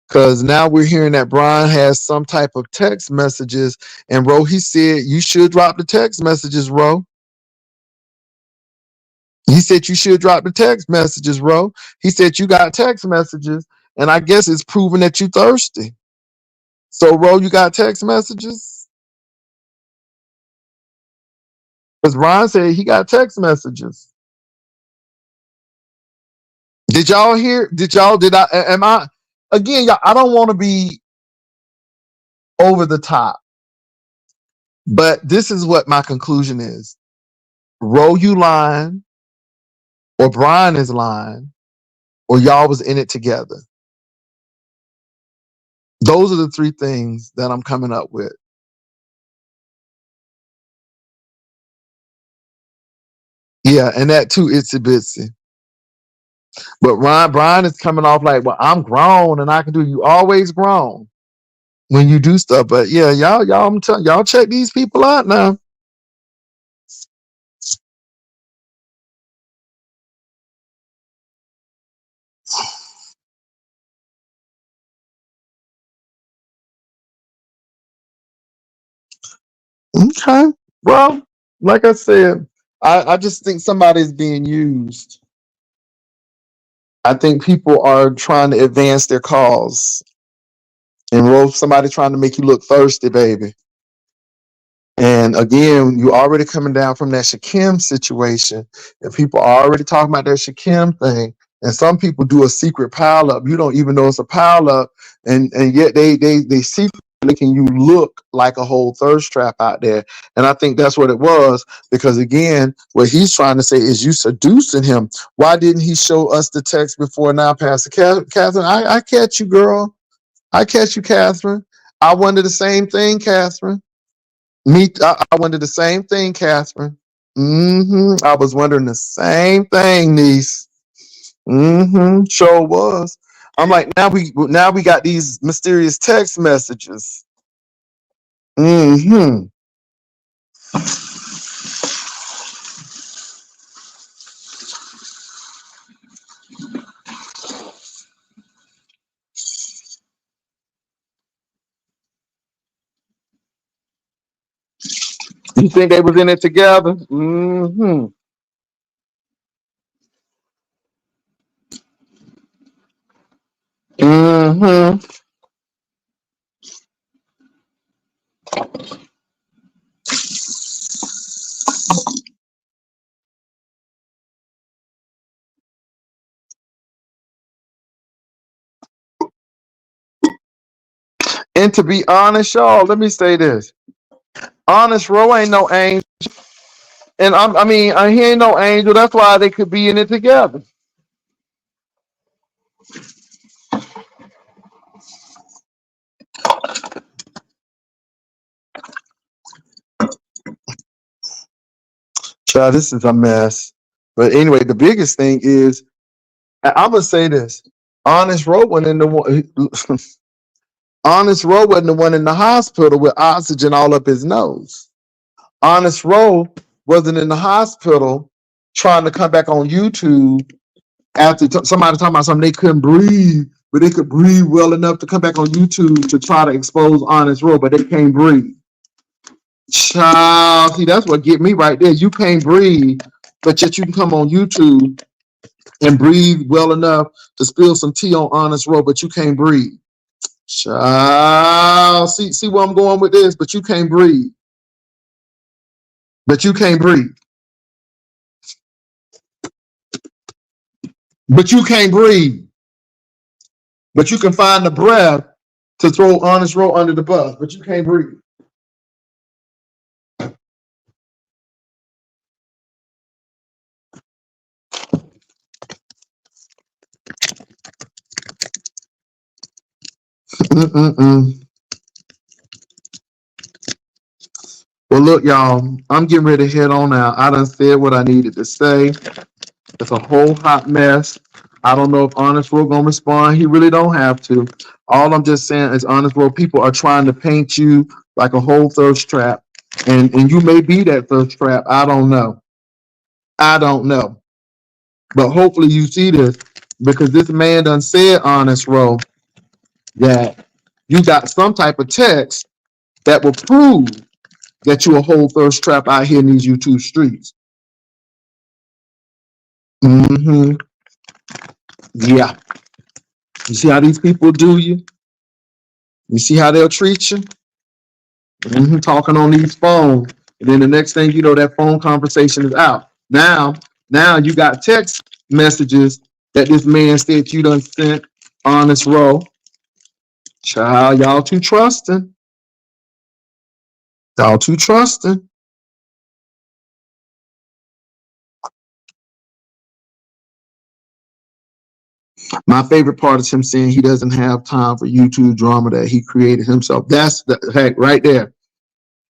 because now we're hearing that Brian has some type of text messages. And Ro, he said you should drop the text messages, Ro. He said you should drop the text messages, Ro. He said you got text messages, and I guess it's proven that you thirsty. So, Ro, you got text messages? Because Brian said he got text messages. Did y'all hear? Am I, again, y'all, I don't want to be over the top, but this is what my conclusion is. Ro, you lying, or Brian is lying, or y'all was in it together. Those are the three things that I'm coming up with. Yeah, and that too, itsy bitsy. But Brian is coming off like, well, I'm grown and I can do. You always grown when you do stuff. But yeah, I'm telling y'all, check these people out now. Okay. Well, like I said, I just think somebody's being used. I think people are trying to advance their cause. And somebody trying to make you look thirsty, baby. And again, you already coming down from that Shakim situation, and people are already talking about that Shakim thing. And some people do a secret pile up. You don't even know it's a pile up, and yet they secretly making you look like a whole thirst trap out there. And I think that's what it was, because again, what he's trying to say is you seducing him. Why didn't he show us the text before now, Pastor Catherine? I catch you, girl. I catch you, Catherine. I wonder the same thing, Catherine. I wondered the same thing, Catherine. I was wondering the same thing, niece. Sure was. I'm like, now we got these mysterious text messages. Mm-hmm. You think they was in it together? Mm-hmm. Mm-hmm. And to be honest, y'all, let me say this. Honest Roe ain't no angel. And I mean, he ain't no angel. That's why they could be in it together. Child, this is a mess. But anyway, the biggest thing is, I'm gonna say this: Honest Roe wasn't in the one. Honest Roe wasn't the one in the hospital with oxygen all up his nose. Honest Roe wasn't in the hospital trying to come back on YouTube after somebody talking about something they couldn't breathe, but they could breathe well enough to come back on YouTube to try to expose Honest Roe, but they can't breathe. Child, see, that's what get me right there. You can't breathe, but yet you can come on YouTube and breathe well enough to spill some tea on Honest Roe, but you can't breathe. Child, see where I'm going with this, but you can't breathe. But you can't breathe. But you can't breathe. But you can find the breath to throw Honest Roe under the bus, but you can't breathe. Mm-mm-mm. Well, look, y'all, I'm getting ready to head on out. I done said what I needed to say. It's a whole hot mess. I don't know if Honest Roe gonna respond. He really don't have to. All I'm just saying is Honest Roe people are trying to paint you like a whole thirst trap. And you may be that thirst trap. I don't know. I don't know. But hopefully you see this because this man done said, Honest Roe, that you got some type of text that will prove that you a whole thirst trap out here in these YouTube streets. Mm-hmm. Yeah. You see how these people do you? You see how they'll treat you? Mm-hmm. Talking on these phones. And then the next thing you know, that phone conversation is out. Now you got text messages that this man said you done sent Honest Roe. Child, y'all too trusting. Y'all too trusting. My favorite part is him saying he doesn't have time for YouTube drama that he created himself. That's the heck right there.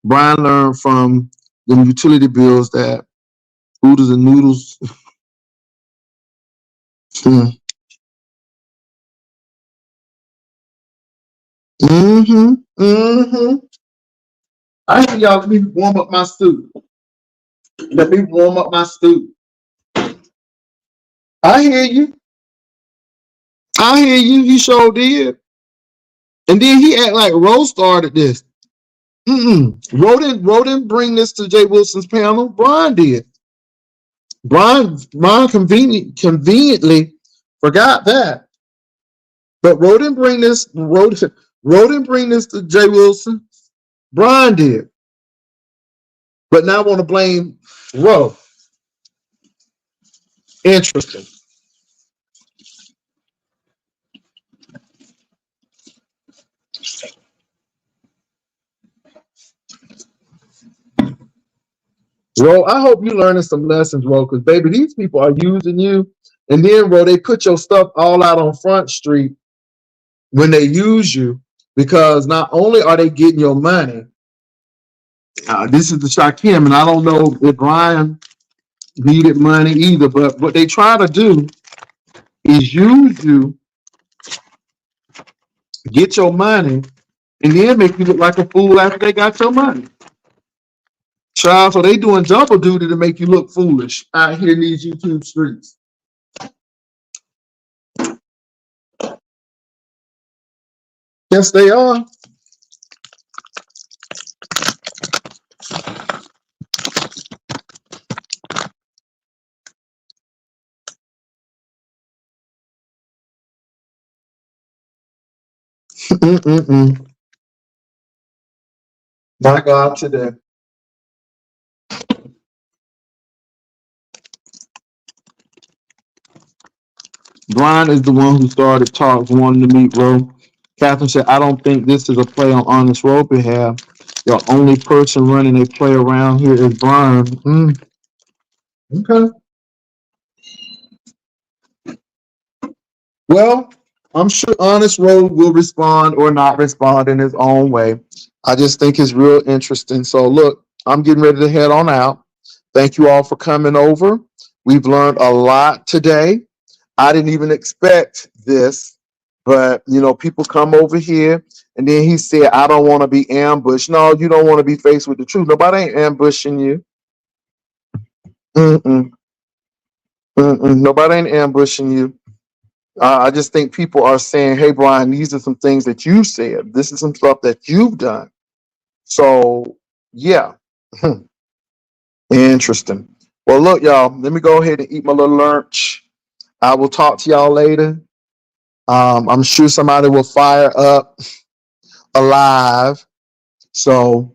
Brian learned from the utility bills that oodles and noodles. Mm-hmm. Mm-hmm. I hear y'all. Let me warm up my stew. Let me warm up my stew. I hear you. I hear you. He sure did. And then he act like Rose started this. Roe didn't bring this to Jay Wilson's panel. Brian did. Brian conveniently forgot that. But Roe didn't bring this. Roe didn't bring this to Jay Wilson. Brian did. But now I want to blame Roe. Interesting. Ro, I hope you learning some lessons, Ro, because baby, these people are using you. And then, Ro, they put your stuff all out on Front Street when they use you, because not only are they getting your money, this is the Shakim, and I don't know if Brian needed money either, but what they try to do is use you, get your money, and then make you look like a fool after they got your money. Child, so they doing double duty to make you look foolish out here in these YouTube streets. Yes, they are. My God, today. Brian is the one who started talks wanting to meet Roe. Catherine said, I don't think this is a play on Honest Roe behalf. The only person running a play around here is Brian. Okay. Well, I'm sure Honest Road will respond or not respond in his own way. I just think it's real interesting. So, look, I'm getting ready to head on out. Thank you all for coming over. We've learned a lot today. I didn't even expect this, but people come over here and then he said, I don't want to be ambushed. No, you don't want to be faced with the truth. Nobody ain't ambushing you. Mm-mm, mm-mm. Nobody ain't ambushing you. I just think people are saying, hey, Brian, these are some things that you said. This is some stuff that you've done. So, yeah, interesting. Well, look, y'all, let me go ahead and eat my little lunch. I will talk to y'all later. I'm sure somebody will fire up alive. So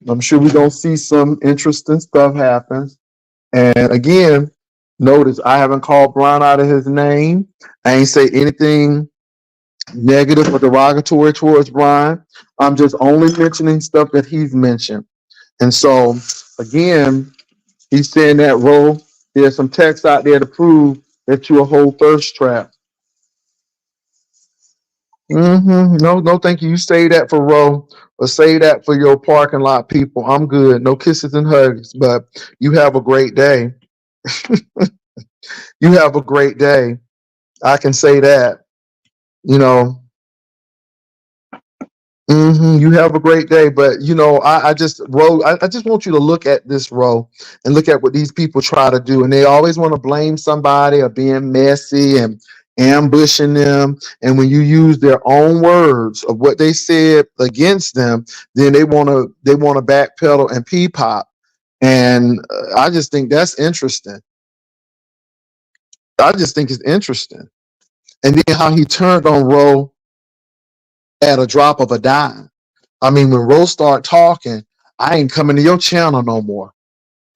I'm sure we're going to see some interesting stuff happen. And again, notice I haven't called Brian out of his name. I ain't say anything negative or derogatory towards Brian. I'm just only mentioning stuff that he's mentioned. And so, again, he's saying that, Ro, there's some text out there to prove that you're a whole thirst trap. No, no, thank you. You say that for Ro, or say that for your parking lot people. I'm good. No kisses and hugs, but you have a great day. You have a great day. I can say that. You know, You have a great day, but I just I just want you to look at this row and look at what these people try to do, and they always want to blame somebody or being messy and ambushing them. And when you use their own words of what they said against them, then they want to backpedal and pee pop. And I just think that's interesting. I just think it's interesting. And then how he turned on Roe at a drop of a dime. I mean, when Rose start talking, I ain't coming to your channel no more.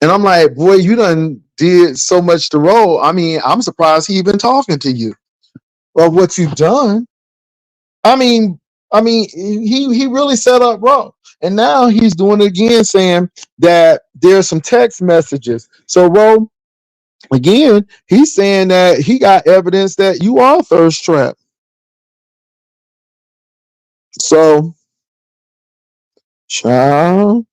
And I'm like, boy, you done did so much to Rose. I mean, I'm surprised he even talking to you of what you've done. I mean, he really set up Rose. And now he's doing it again, saying that there's some text messages. So Rose, again, he's saying that he got evidence that you are thirst trap. So, child.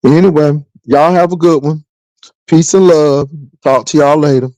Anyway, y'all have a good one. Peace and love. Talk to y'all later.